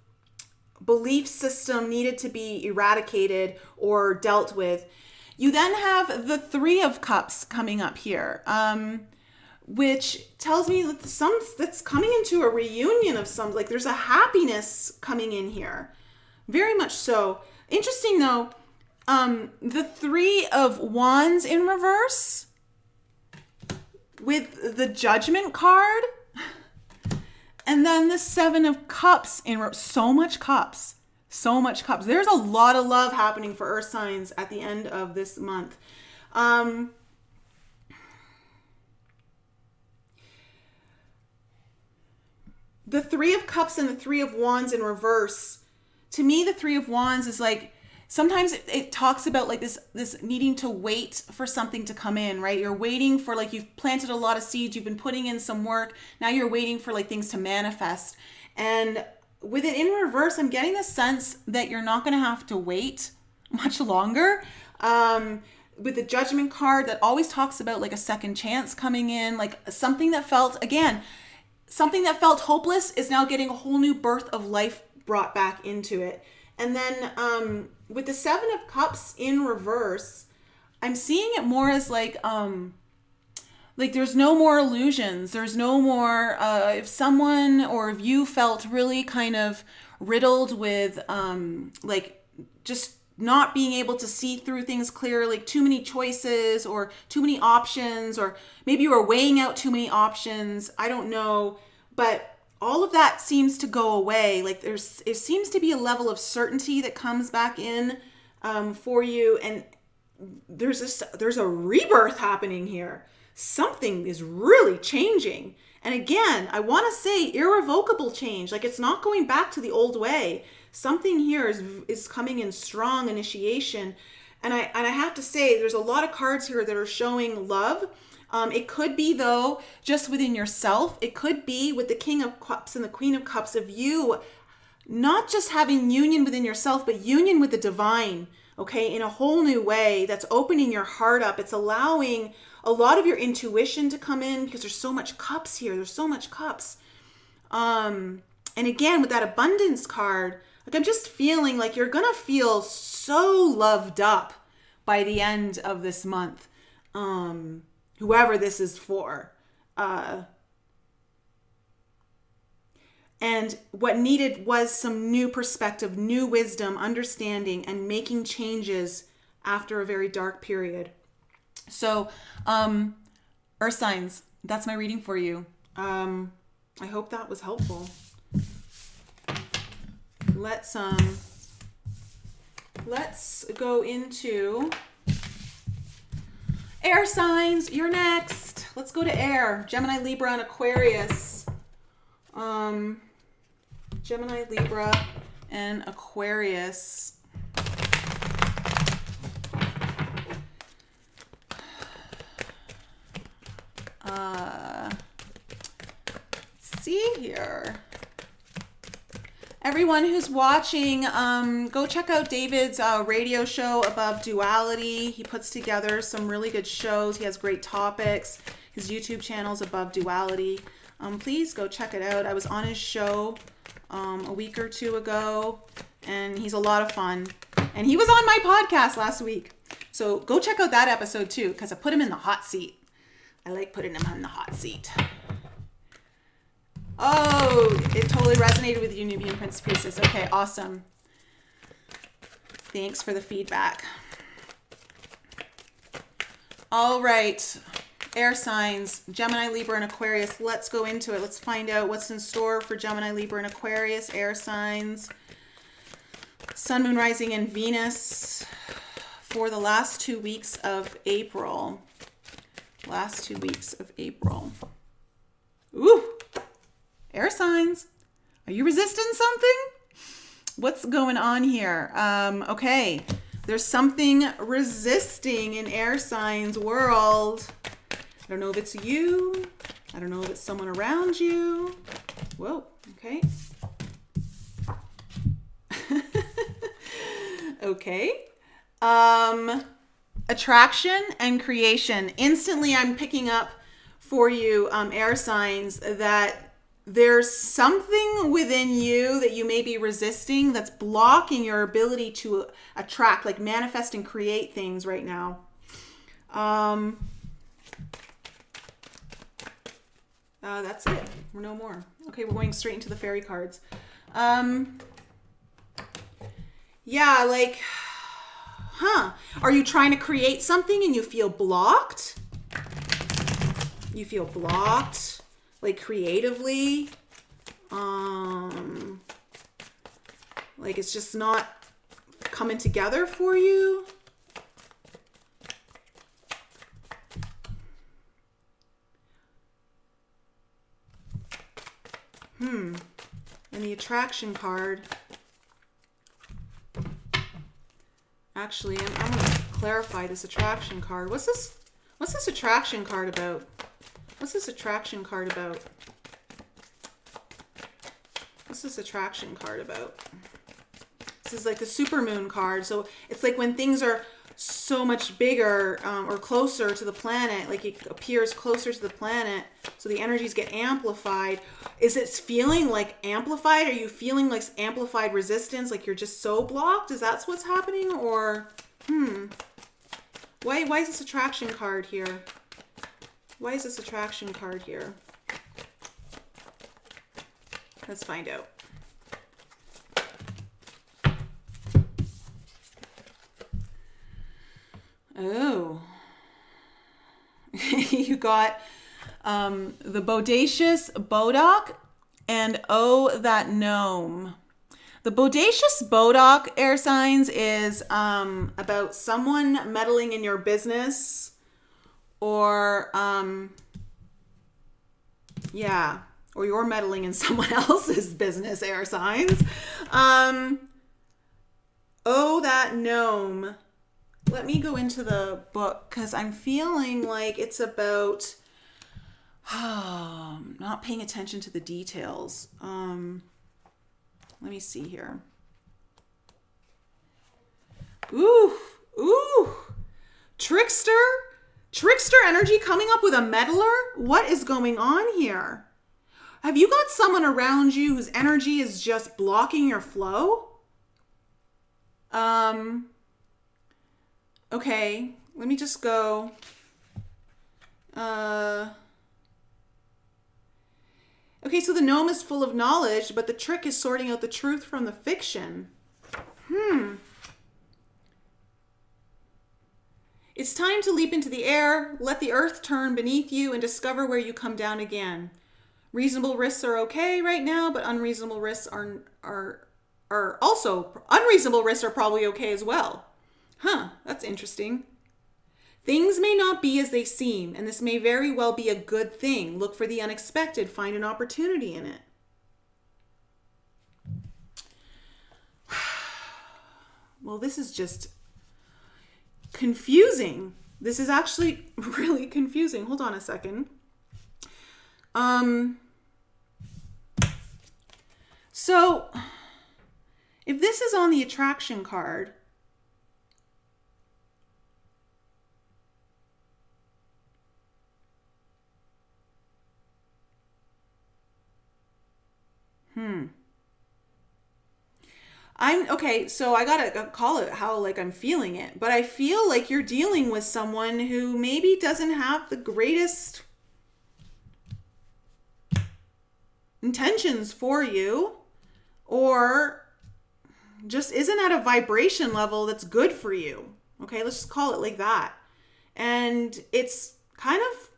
belief system needed to be eradicated or dealt with. You then have the Three of Cups coming up here, which tells me that that's coming into a reunion of some, like there's a happiness coming in here. Very much so. Interesting though, the Three of Wands in reverse with the Judgment card. And then the Seven of Cups in so much cups. There's a lot of love happening for earth signs at the end of this month. The Three of Cups and the Three of Wands in reverse. To me, the Three of Wands is like, sometimes it talks about like this needing to wait for something to come in, right? You're waiting for, like, you've planted a lot of seeds, you've been putting in some work. Now you're waiting for like things to manifest. And with it in reverse, I'm getting the sense that you're not going to have to wait much longer. With the Judgment card that always talks about like a second chance coming in, like something that felt hopeless is now getting a whole new birth of life brought back into it. And then with the Seven of Cups in reverse, I'm seeing it more as like there's no more illusions. There's no more, if someone or if you felt really kind of riddled with like just not being able to see through things clearly, like too many choices or too many options, or maybe you were weighing out too many options. I don't know, but all of that seems to go away. Like it seems to be a level of certainty that comes back in for you. And there's a rebirth happening here. Something is really changing. And again, I want to say irrevocable change. Like, it's not going back to the old way. Something here is coming in strong initiation. And I have to say, there's a lot of cards here that are showing love. It could be, though, just within yourself. It could be with the King of Cups and the Queen of Cups of you not just having union within yourself, but union with the divine, okay, in a whole new way that's opening your heart up. It's allowing a lot of your intuition to come in because there's so much cups here. There's so much cups. And again, with that abundance card, like, I'm just feeling like you're going to feel so loved up by the end of this month. Whoever this is for. And what needed was some new perspective, new wisdom, understanding, and making changes after a very dark period. So, Earth signs, that's my reading for you. I hope that was helpful. Let's go into air signs. You're next. Let's go to air. Gemini, Libra, and Aquarius. Gemini, Libra, and Aquarius. Let's see here. Everyone who's watching, go check out David's radio show, Above Duality. He puts together some really good shows. He has great topics. His YouTube channel's Above Duality. Please go check it out. I was on his show a week or two ago, and he's a lot of fun. And he was on my podcast last week. So go check out that episode too, because I put him in the hot seat. I like putting him in the hot seat. Oh, it totally resonated with you, Nubian Prince Priestess. Okay, awesome. Thanks for the feedback. All right. Air signs, Gemini, Libra, and Aquarius. Let's go into it. Let's find out what's in store for Gemini, Libra, and Aquarius. Air signs. Sun, Moon, Rising, and Venus for the last 2 weeks of April. Last 2 weeks of April. Ooh. Air signs. Are you resisting something? What's going on here? Okay. There's something resisting in air signs world. I don't know if it's you. I don't know if it's someone around you. Whoa. Okay. Okay. Attraction and creation. Instantly, I'm picking up for you, air signs, that there's something within you that you may be resisting that's blocking your ability to attract, like manifest and create things right now. That's it. We're no more. Okay, we're going straight into the fairy cards. Yeah, like, are you trying to create something and you feel blocked? You feel blocked, like creatively. Like it's just not coming together for you. And the attraction card. Actually, I'm going to clarify this attraction card. What's this attraction card about? What's this attraction card about? What's this attraction card about? This is like the supermoon card. So it's like when things are so much bigger or closer to the planet, like it appears closer to the planet, so the energies get amplified. Is it feeling like amplified? Are you feeling like amplified resistance, like you're just so blocked? Is that what's happening? Or why is this attraction card here? Why is this attraction card here? Let's find out. Oh, you got the bodacious Bodoc and oh, that gnome. The bodacious bodoc, air signs, is about someone meddling in your business, or or you're meddling in someone else's business, air signs. Oh, that gnome. Let me go into the book because I'm feeling like it's about not paying attention to the details. Let me see here. Ooh. Trickster energy coming up with a meddler? What is going on here? Have you got someone around you whose energy is just blocking your flow? Okay, let me just go. Okay, so the gnome is full of knowledge, but the trick is sorting out the truth from the fiction. It's time to leap into the air, let the earth turn beneath you, and discover where you come down again. Reasonable risks are okay right now, but unreasonable risks are unreasonable risks are probably okay as well. That's interesting. Things may not be as they seem, and this may very well be a good thing. Look for the unexpected, find an opportunity in it. Well, this is just confusing. This is actually really confusing. Hold on a second. So if this is on the attraction card, so I gotta call it how I'm feeling it, but I feel like you're dealing with someone who maybe doesn't have the greatest intentions for you, or just isn't at a vibration level that's good for you. Okay, let's just call it like that. And it's kind of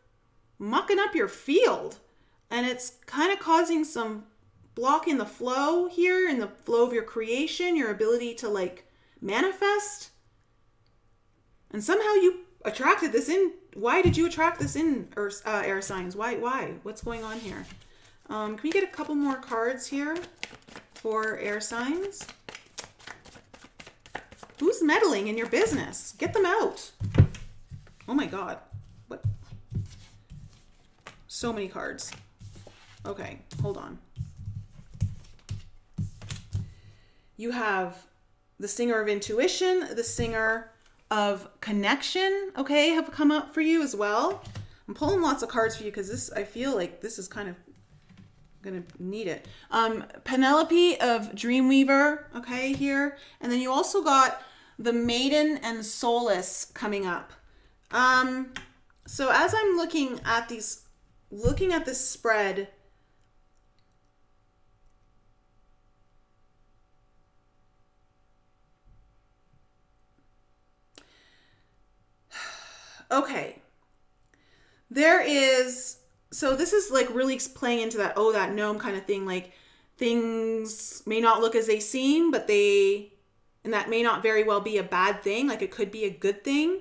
mucking up your field, and it's kind of causing some block in the flow here, in the flow of your creation, your ability to manifest. And somehow you attracted this in. Why did you attract this in, air signs? Why? What's going on here? Can we get a couple more cards here for air signs? Who's meddling in your business? Get them out. Oh my God. What? So many cards. Okay, hold on. You have the singer of intuition, the singer of connection, okay, have come up for you as well. I'm pulling lots of cards for you because I feel like this is kind of gonna need it. Penelope of Dreamweaver, okay, here. And then you also got the Maiden and Solace coming up. So as I'm looking at this spread, okay, so this is really playing into that gnome kind of thing. Things may not look as they seem, and that may not very well be a bad thing. It could be a good thing.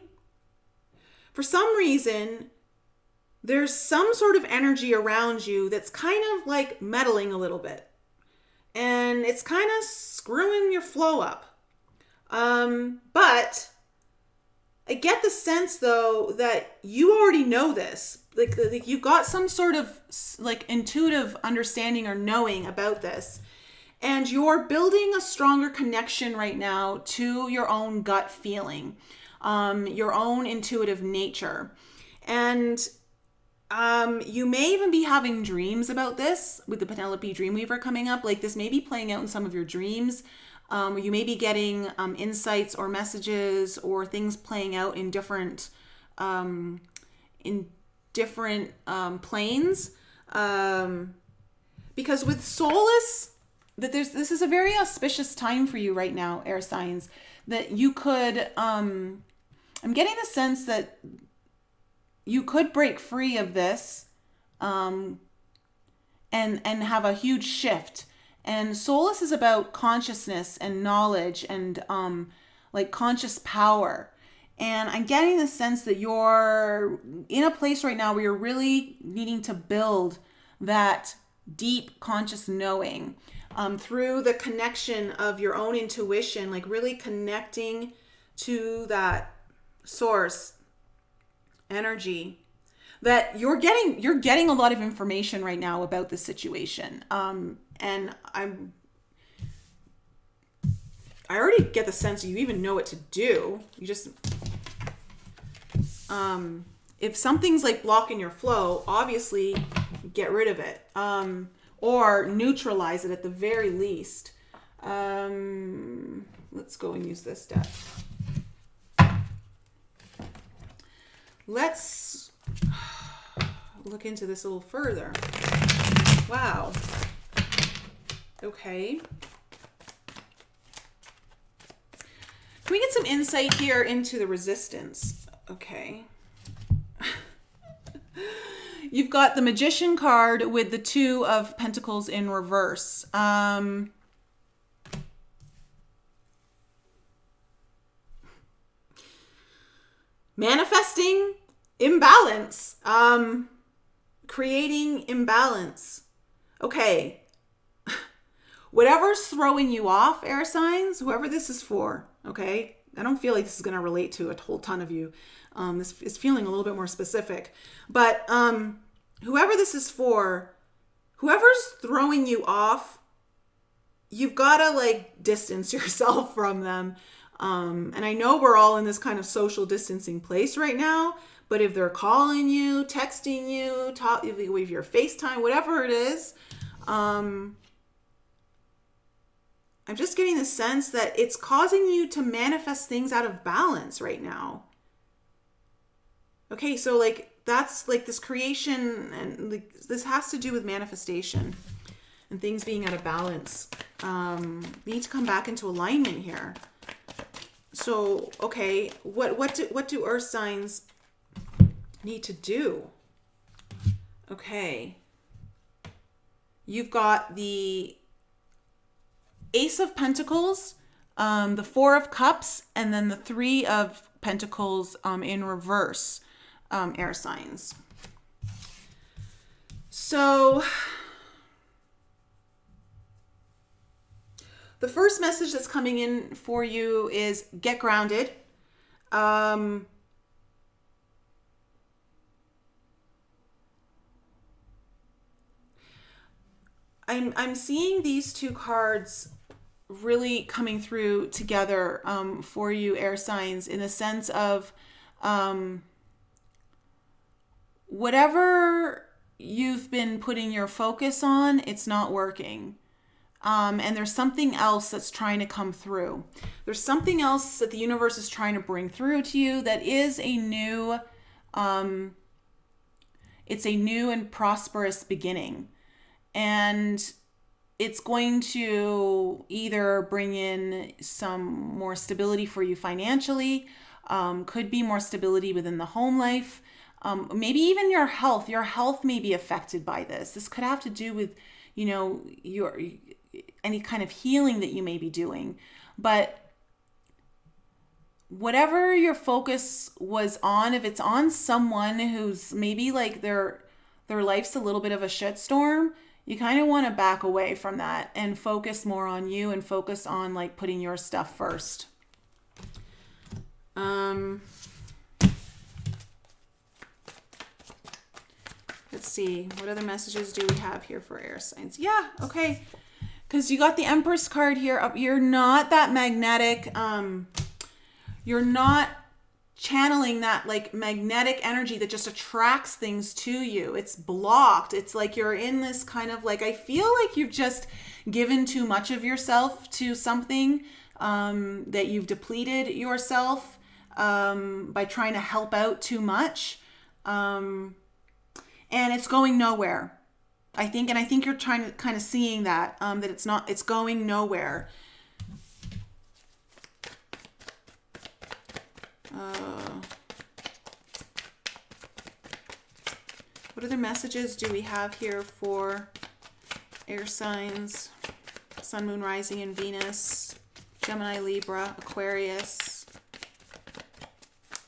For some reason, there's some sort of energy around you that's kind of meddling a little bit. And it's kind of screwing your flow up. But I get the sense, though, that you already know this. You got some sort of intuitive understanding or knowing about this. And you're building a stronger connection right now to your own gut feeling, your own intuitive nature. And you may even be having dreams about this with the Penelope Dreamweaver coming up. This may be playing out in some of your dreams. You may be getting insights or messages or things playing out in different planes. Because with Solace, this is a very auspicious time for you right now, air signs, that you could, I'm getting the sense that you could break free of this and have a huge shift. And soulless is about consciousness and knowledge and like conscious power. And I'm getting the sense that you're in a place right now where you're really needing to build that deep conscious knowing through the connection of your own intuition, like really connecting to that source energy. That you're getting a lot of information right now about the situation. And I already get the sense you even know what to do. You just, if something's like blocking your flow, obviously get rid of it, or neutralize it at the very least. Let's go and use this deck. Let's look into this a little further. Wow. Okay. Can we get some insight here into the resistance? Okay. You've got the Magician card with the Two of Pentacles in reverse. Manifesting imbalance. Creating imbalance. Okay. Whatever's throwing you off, air signs, whoever this is for, okay? I don't feel like this is going to relate to a whole ton of you. This is feeling a little bit more specific. But whoever this is for, whoever's throwing you off, you've got to like distance yourself from them. And I know we're all in this kind of social distancing place right now, but if they're calling you, texting you, if you're FaceTime, whatever it is, I'm just getting the sense that it's causing you to manifest things out of balance right now. Okay, so like that's like this creation, and like this has to do with manifestation and things being out of balance. We need to come back into alignment here. So, okay, what do earth signs need to do? Okay. You've got the Ace of Pentacles, the Four of Cups, and then the Three of Pentacles in reverse, air signs. So the first message that's coming in for you is get grounded. I'm seeing these two cards really coming through together for you, air signs, in the sense of whatever you've been putting your focus on, it's not working. And there's something else that's trying to come through. There's something else that the universe is trying to bring through to you that is a new, it's a new and prosperous beginning. And it's going to either bring in some more stability for you financially, could be more stability within the home life, maybe even your health. Your health may be affected by this. This could have to do with, you know, your any kind of healing that you may be doing. But whatever your focus was on, if it's on someone who's maybe like their life's a little bit of a shitstorm, you kind of want to back away from that and focus more on you and focus on like putting your stuff first. Let's see. What other messages do we have here for air signs? Yeah, okay. Because you got the Empress card here. You're not that magnetic. You're not channeling that like magnetic energy that just attracts things to you. It's blocked. It's like you're in this kind of like, I feel like you've just given too much of yourself to something, that you've depleted yourself by trying to help out too much. And it's going nowhere. I think you're trying to kind of seeing that, that it's going nowhere. What other messages do we have here for air signs? Sun, Moon, Rising, and Venus. Gemini, Libra, Aquarius.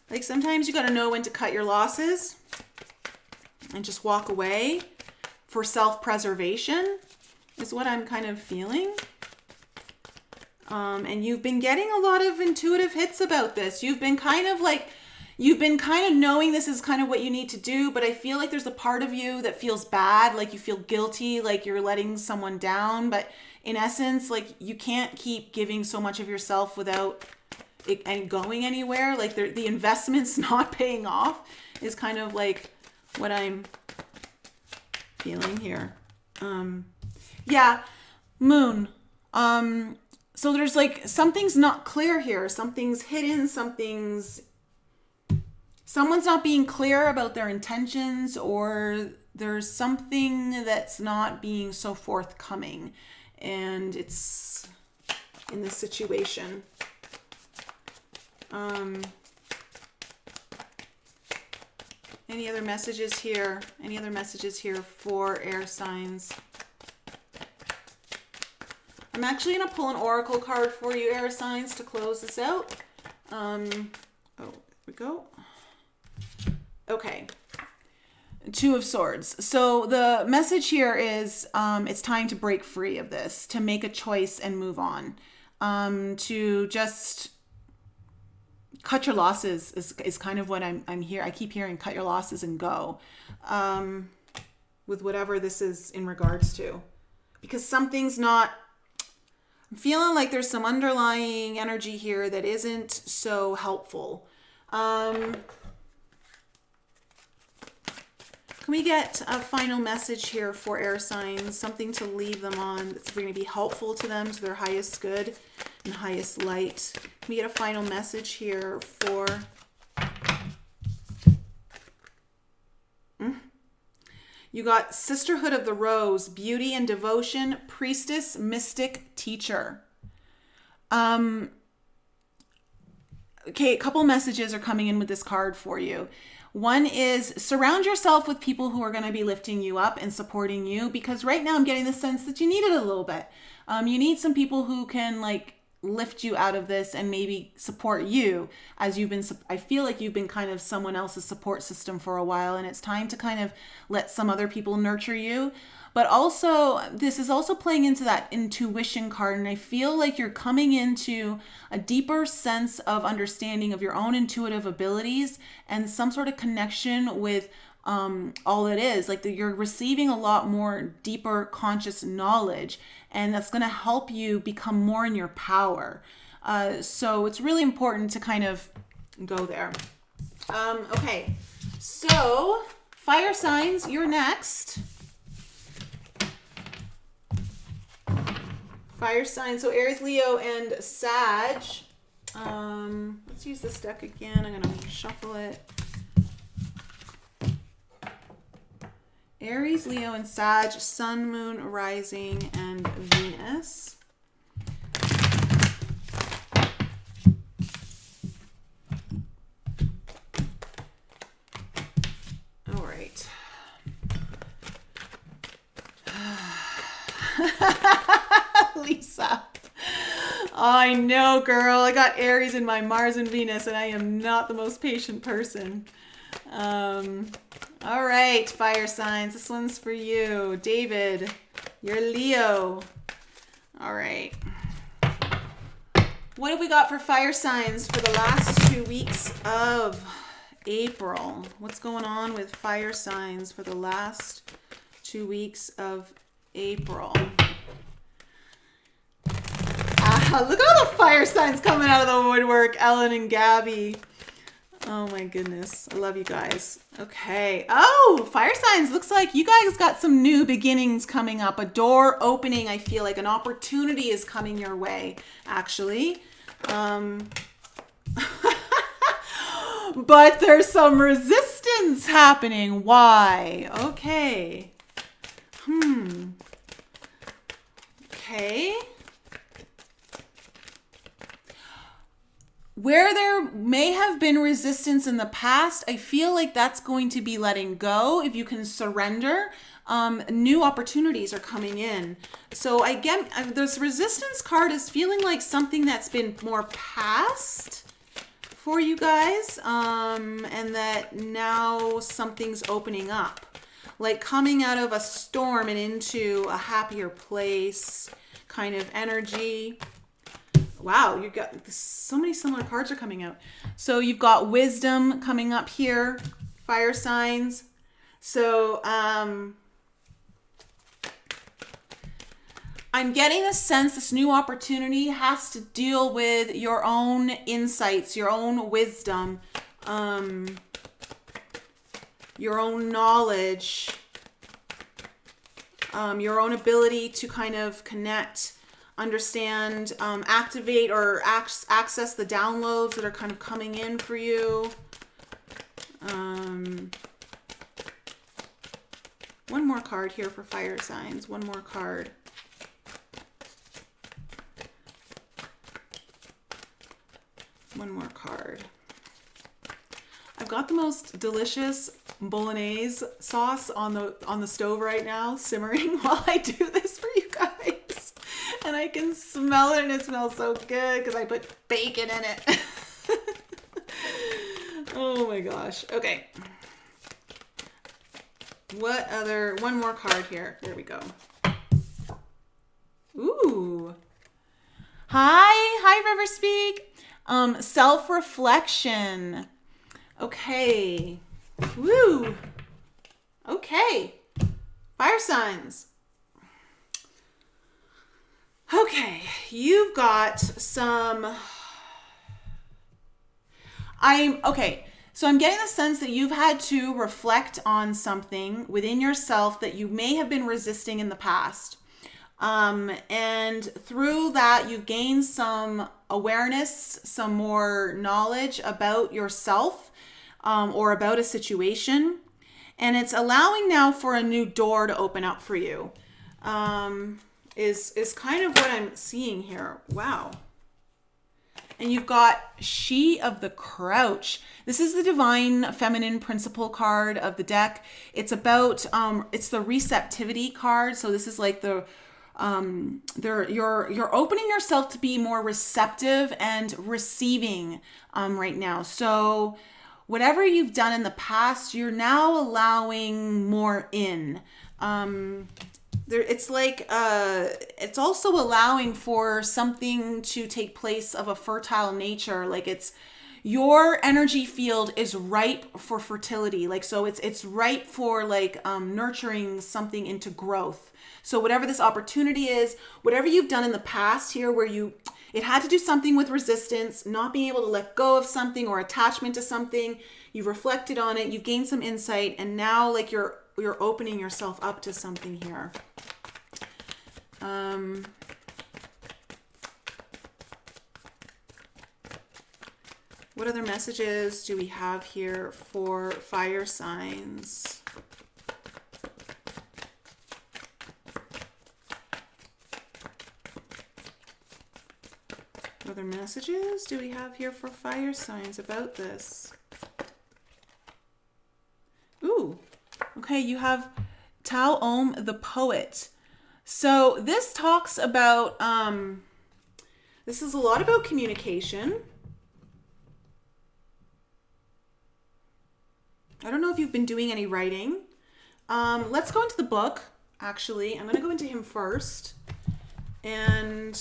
Like sometimes you got to know when to cut your losses and just walk away for self-preservation is what I'm kind of feeling. And you've been getting a lot of intuitive hits about this. You've been kind of knowing this is kind of what you need to do, but I feel like there's a part of you that feels bad, like you feel guilty, like you're letting someone down. But in essence, like you can't keep giving so much of yourself without it and going anywhere. Like the investment's not paying off is kind of like what I'm feeling here. Yeah, Moon. So there's like something's not clear here. Something's hidden. Someone's not being clear about their intentions, or there's something that's not being so forthcoming, and it's in this situation. Any other messages here? Any other messages here for air signs? I'm actually going to pull an oracle card for you, air signs, to close this out. There we go. Okay. Two of Swords. So the message here is it's time to break free of this, to make a choice and move on. To just cut your losses is kind of what I'm here. I keep hearing cut your losses and go with whatever this is in regards to. Because something's not... I'm feeling like there's some underlying energy here that isn't so helpful. Can we get a final message here for air signs? Something to leave them on that's going to be helpful to them, to their highest good and highest light. Can we get a final message here for... You got Sisterhood of the Rose, Beauty and Devotion, Priestess, Mystic, Teacher. Okay, a couple messages are coming in with this card for you. One is surround yourself with people who are going to be lifting you up and supporting you, because right now I'm getting the sense that you need it a little bit. You need some people who can like lift you out of this and maybe support you as you've been, I feel like you've been kind of someone else's support system for a while, and it's time to kind of let some other people nurture you. But also, this is also playing into that intuition card, and I feel like you're coming into a deeper sense of understanding of your own intuitive abilities and some sort of connection with all it is. Like you're receiving a lot more deeper conscious knowledge, and that's going to help you become more in your power. So it's really important to kind of go there. Okay, so fire signs, you're next. Fire signs, so Aries, Leo, and Sag. Let's use this deck again. I'm going to shuffle it. Aries, Leo, and Sag, Sun, Moon, Rising, and Venus. All right. Lisa. I know, girl. I got Aries in my Mars and Venus, and I am not the most patient person. All right, fire signs. This one's for you. David, you're Leo. All right. What have we got for fire signs for the last 2 weeks of April? What's going on with fire signs for the last 2 weeks of April? Look at all the fire signs coming out of the woodwork, Ellen and Gabby. Oh my goodness. I love you guys. Okay. Oh, fire signs. Looks like you guys got some new beginnings coming up. A door opening. I feel like an opportunity is coming your way, actually. But there's some resistance happening. Why? Okay. Okay. where there may have been resistance in the past, I feel like that's going to be letting go. If you can surrender, new opportunities are coming in. So again, this resistance card is feeling like something that's been more past for you guys, and that now something's opening up, like coming out of a storm and into a happier place kind of energy. Wow, you've got so many similar cards are coming out. So you've got wisdom coming up here, fire signs. So I'm getting a sense this new opportunity has to deal with your own insights, your own wisdom, your own knowledge, your own ability to kind of connect, understand, activate or access the downloads that are kind of coming in for you. One more card here for fire signs. One more card. One more card. I've got the most delicious bolognese sauce on the stove right now, simmering while I do this for you guys. And I can smell it, and it smells so good because I put bacon in it. Oh my gosh. Okay. What other, one more card here. There we go. Ooh. Hi, River Speak. Self-reflection. Okay. Woo. Okay. Fire signs. Okay. You've got some... So I'm getting the sense that you've had to reflect on something within yourself that you may have been resisting in the past. And through that, you've gained some awareness, some more knowledge about yourself, or about a situation. And it's allowing now for a new door to open up for you, is kind of what I'm seeing here. Wow. And you've got She of the Crouch. This is the Divine Feminine Principle card of the deck. It's about, it's the receptivity card. So this is like the, you're opening yourself to be more receptive and receiving, right now. So whatever you've done in the past, you're now allowing more in. It's like, it's also allowing for something to take place of a fertile nature. Like it's, your energy field is ripe for fertility. Like, so it's ripe for like, nurturing something into growth. So whatever this opportunity is, whatever you've done in the past here where it had to do something with resistance, not being able to let go of something or attachment to something, you've reflected on it, you've gained some insight, and now like you're opening yourself up to something here. What other messages do we have here for fire signs? What other messages do we have here for fire signs about this? Ooh, okay, you have Tao Om the Poet. So this talks about, this is a lot about communication. I don't know if you've been doing any writing. Let's go into the book, actually. I'm going to go into him first. And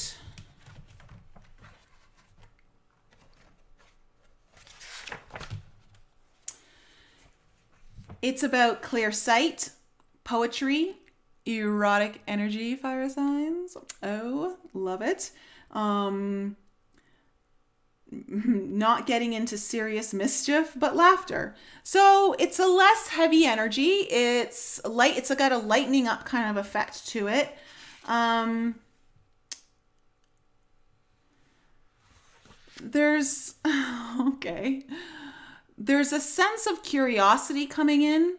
it's about clear sight, poetry, erotic energy, fire signs. Oh, love it. Not getting into serious mischief, but laughter. So it's a less heavy energy. It's light. It's got a lightening up kind of effect to it. There's a sense of curiosity coming in,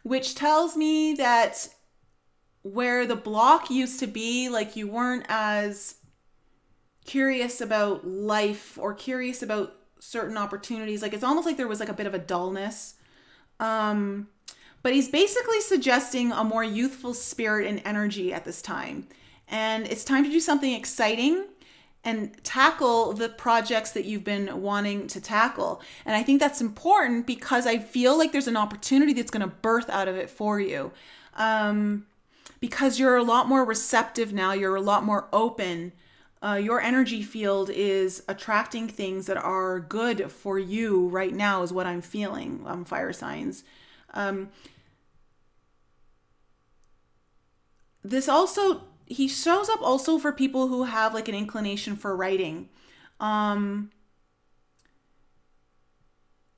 which tells me that where the block used to be, like you weren't as curious about life or curious about certain opportunities. Like it's almost like there was like a bit of a dullness. But he's basically suggesting a more youthful spirit and energy at this time. And it's time to do something exciting and tackle the projects that you've been wanting to tackle. And I think that's important because I feel like there's an opportunity that's going to birth out of it for you. Because you're a lot more receptive now. You're a lot more open. Your energy field is attracting things that are good for you right now is what I'm feeling, fire signs. This also, he shows up also for people who have like an inclination for writing. And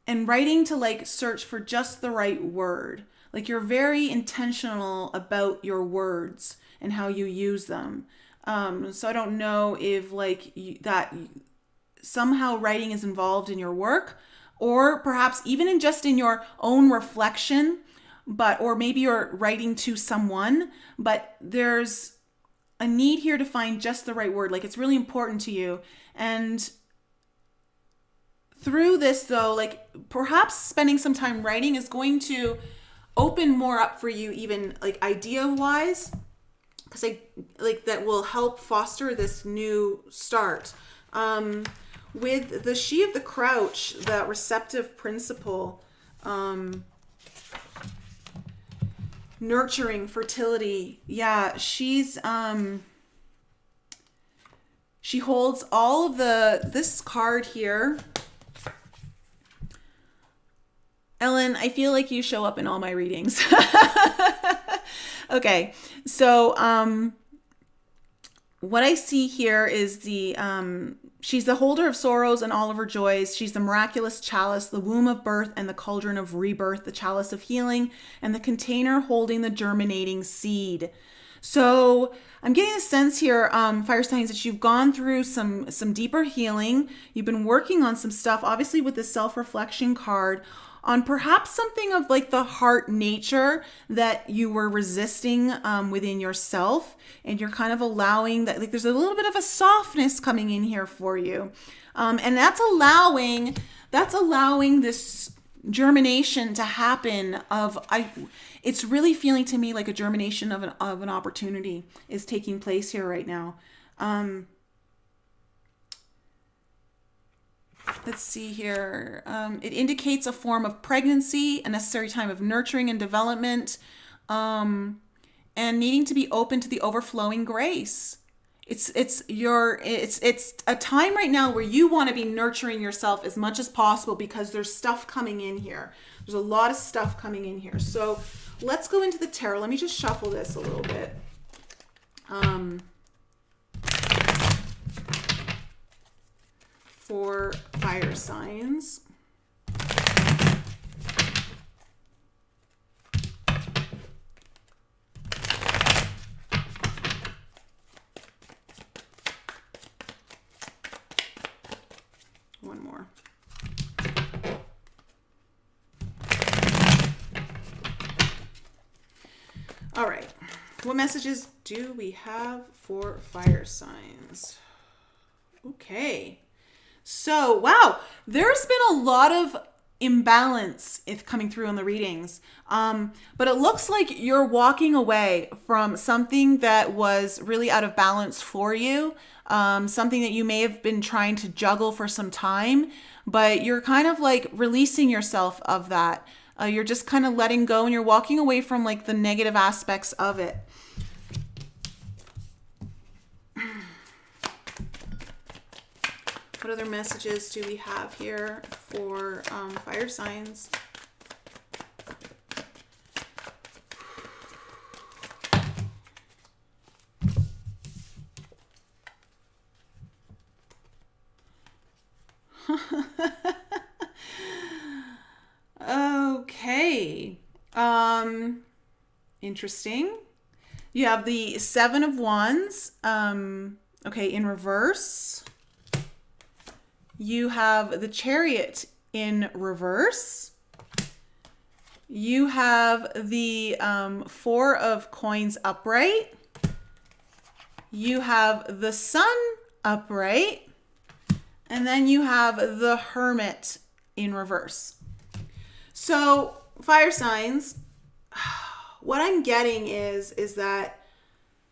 writing to like search for just the right word. Like you're very intentional about your words and how you use them. So I don't know if like that somehow writing is involved in your work, or perhaps even in just in your own reflection, or maybe you're writing to someone, but there's a need here to find just the right word. Like it's really important to you. And through this though, like perhaps spending some time writing is going to open more up for you, even like idea wise, because like that will help foster this new start. With the she of the crouch, that receptive principle, nurturing, fertility. Yeah, she holds all of this card here. Ellen, I feel like you show up in all my readings. Okay, so what I see here is she's the holder of sorrows and all of her joys. She's the miraculous chalice, the womb of birth and the cauldron of rebirth, the chalice of healing, and the container holding the germinating seed. So I'm getting a sense here, fire signs, that you've gone through some deeper healing. You've been working on some stuff, obviously with the self-reflection card, on perhaps something of like the heart nature that you were resisting within yourself, and you're kind of allowing that, like there's a little bit of a softness coming in here for you, and that's allowing this germination to happen. It's really feeling to me like a germination of an opportunity is taking place here right now. Let's see here. It indicates a form of pregnancy, a necessary time of nurturing and development, and needing to be open to the overflowing grace. It's a time right now where you want to be nurturing yourself as much as possible, because there's stuff coming in here. There's a lot of stuff coming in here. So let's go into the tarot. Let me just shuffle this a little bit. For fire signs. One more. All right. What messages do we have for fire signs? Okay. So, wow, there's been a lot of imbalance coming through in the readings. But it looks like you're walking away from something that was really out of balance for you. Something that you may have been trying to juggle for some time, but you're kind of like releasing yourself of that. You're just kind of letting go, and you're walking away from like the negative aspects of it. What other messages do we have here for fire signs? Okay. Interesting. You have the Seven of Wands. Okay, in reverse. You have the Chariot in reverse. You have the Four of Coins upright. You have the Sun upright. And then you have the Hermit in reverse. So fire signs, what I'm getting is that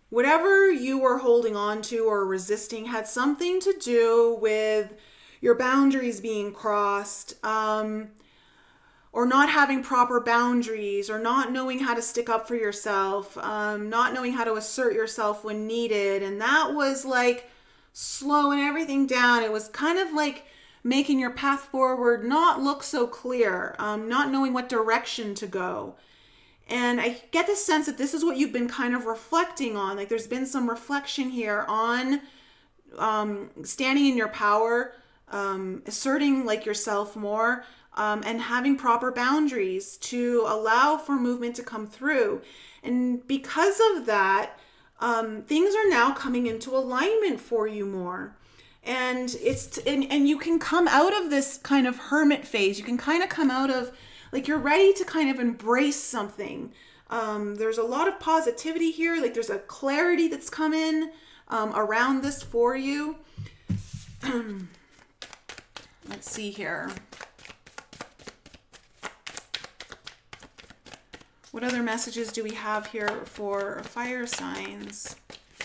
whatever you were holding on to or resisting had something to do with your boundaries being crossed, or not having proper boundaries, or not knowing how to stick up for yourself, not knowing how to assert yourself when needed. And that was like slowing everything down. It was kind of like making your path forward not look so clear, not knowing what direction to go. And I get the sense that this is what you've been kind of reflecting on. Like there's been some reflection here on standing in your power, asserting like yourself more, and having proper boundaries to allow for movement to come through. And because of that, things are now coming into alignment for you more. And and you can come out of this kind of hermit phase. You can kind of come out of like you're ready to kind of embrace something. There's a lot of positivity here. Like there's a clarity that's come in around this for you. Let's see here. What other messages do we have here for fire signs?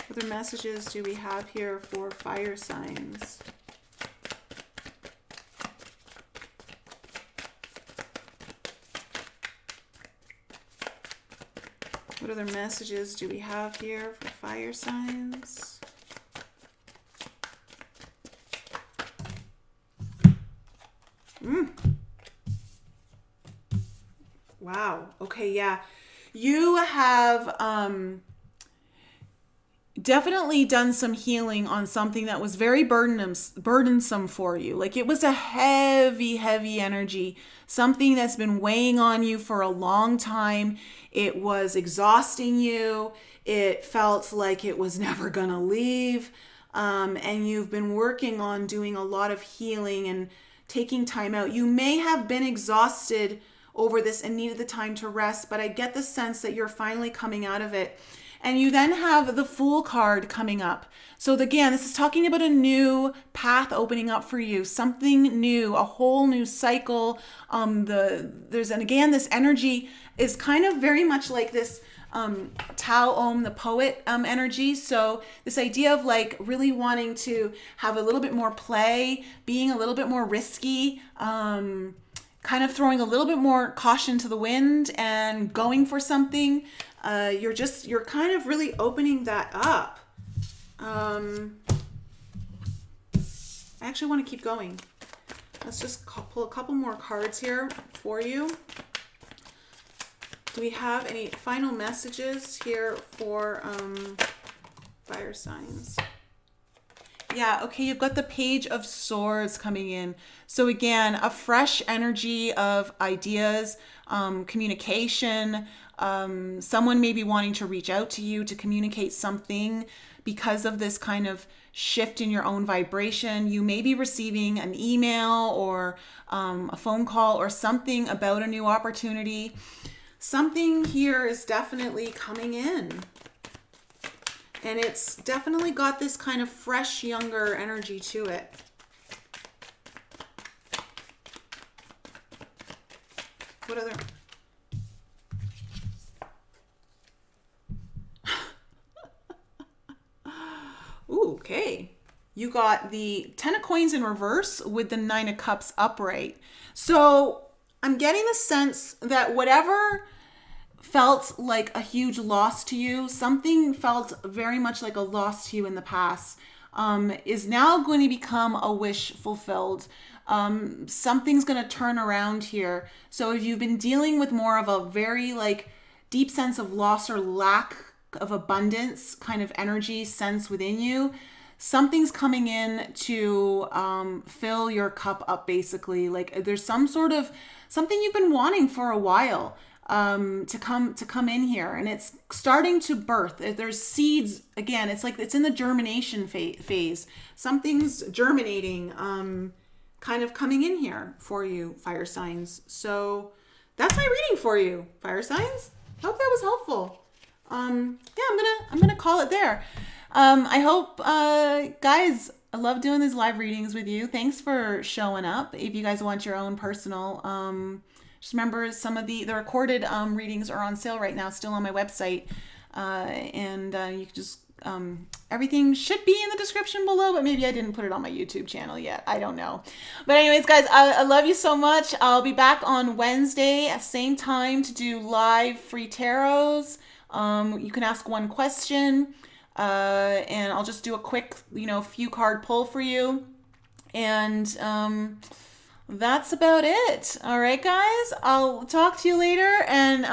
What other messages do we have here for fire signs? What other messages do we have here for fire signs? Wow. Okay, yeah. You have definitely done some healing on something that was very burdensome for you. Like it was a heavy energy, something that's been weighing on you for a long time. It was exhausting you. It felt like it was never gonna leave. And you've been working on doing a lot of healing and taking time out. You may have been exhausted over this and needed the time to rest, but I get the sense that you're finally coming out of it. And you then have the Fool card coming up. So again, this is talking about a new path opening up for you, something new, a whole new cycle. This energy is kind of very much like this Tao Om, the poet energy. So this idea of like really wanting to have a little bit more play, being a little bit more risky, kind of throwing a little bit more caution to the wind and going for something. You're kind of really opening that up. I actually want to keep going. Let's just pull a couple more cards here for you. Do we have any final messages here for fire signs? Yeah, okay, you've got the Page of Swords coming in. So again, a fresh energy of ideas, communication. Someone may be wanting to reach out to you to communicate something because of this kind of shift in your own vibration. You may be receiving an email or a phone call or something about a new opportunity. Something here is definitely coming in. And it's definitely got this kind of fresh, younger energy to it. What other? Ooh, okay. You got the 10 of Coins in reverse with the 9 of Cups upright. So I'm getting the sense that whatever felt like a huge loss to you, something felt very much like a loss to you in the past, is now going to become a wish fulfilled. Something's going to turn around here. So if you've been dealing with more of a very like deep sense of loss or lack of abundance kind of energy sense within you, something's coming in to fill your cup up basically. Like there's some sort of something you've been wanting for a while to come in here, and it's starting to birth. There's seeds again. It's like it's in the germination phase. Something's germinating, kind of coming in here for you, fire signs. So that's my reading for you, fire signs. Hope that was helpful. Yeah, I'm gonna call it there. I hope guys I love doing these live readings with you. Thanks for showing up. If you guys want your own personal, just remember some of the recorded readings are on sale right now, still on my website. And you can just, everything should be in the description below, but maybe I didn't put it on my YouTube channel yet. I don't know. But anyways, guys, I love you so much. I'll be back on Wednesday at the same time to do live free tarots. You can ask one question. And I'll just do a quick, few card pull for you. And that's about it. All right, guys. I'll talk to you later. And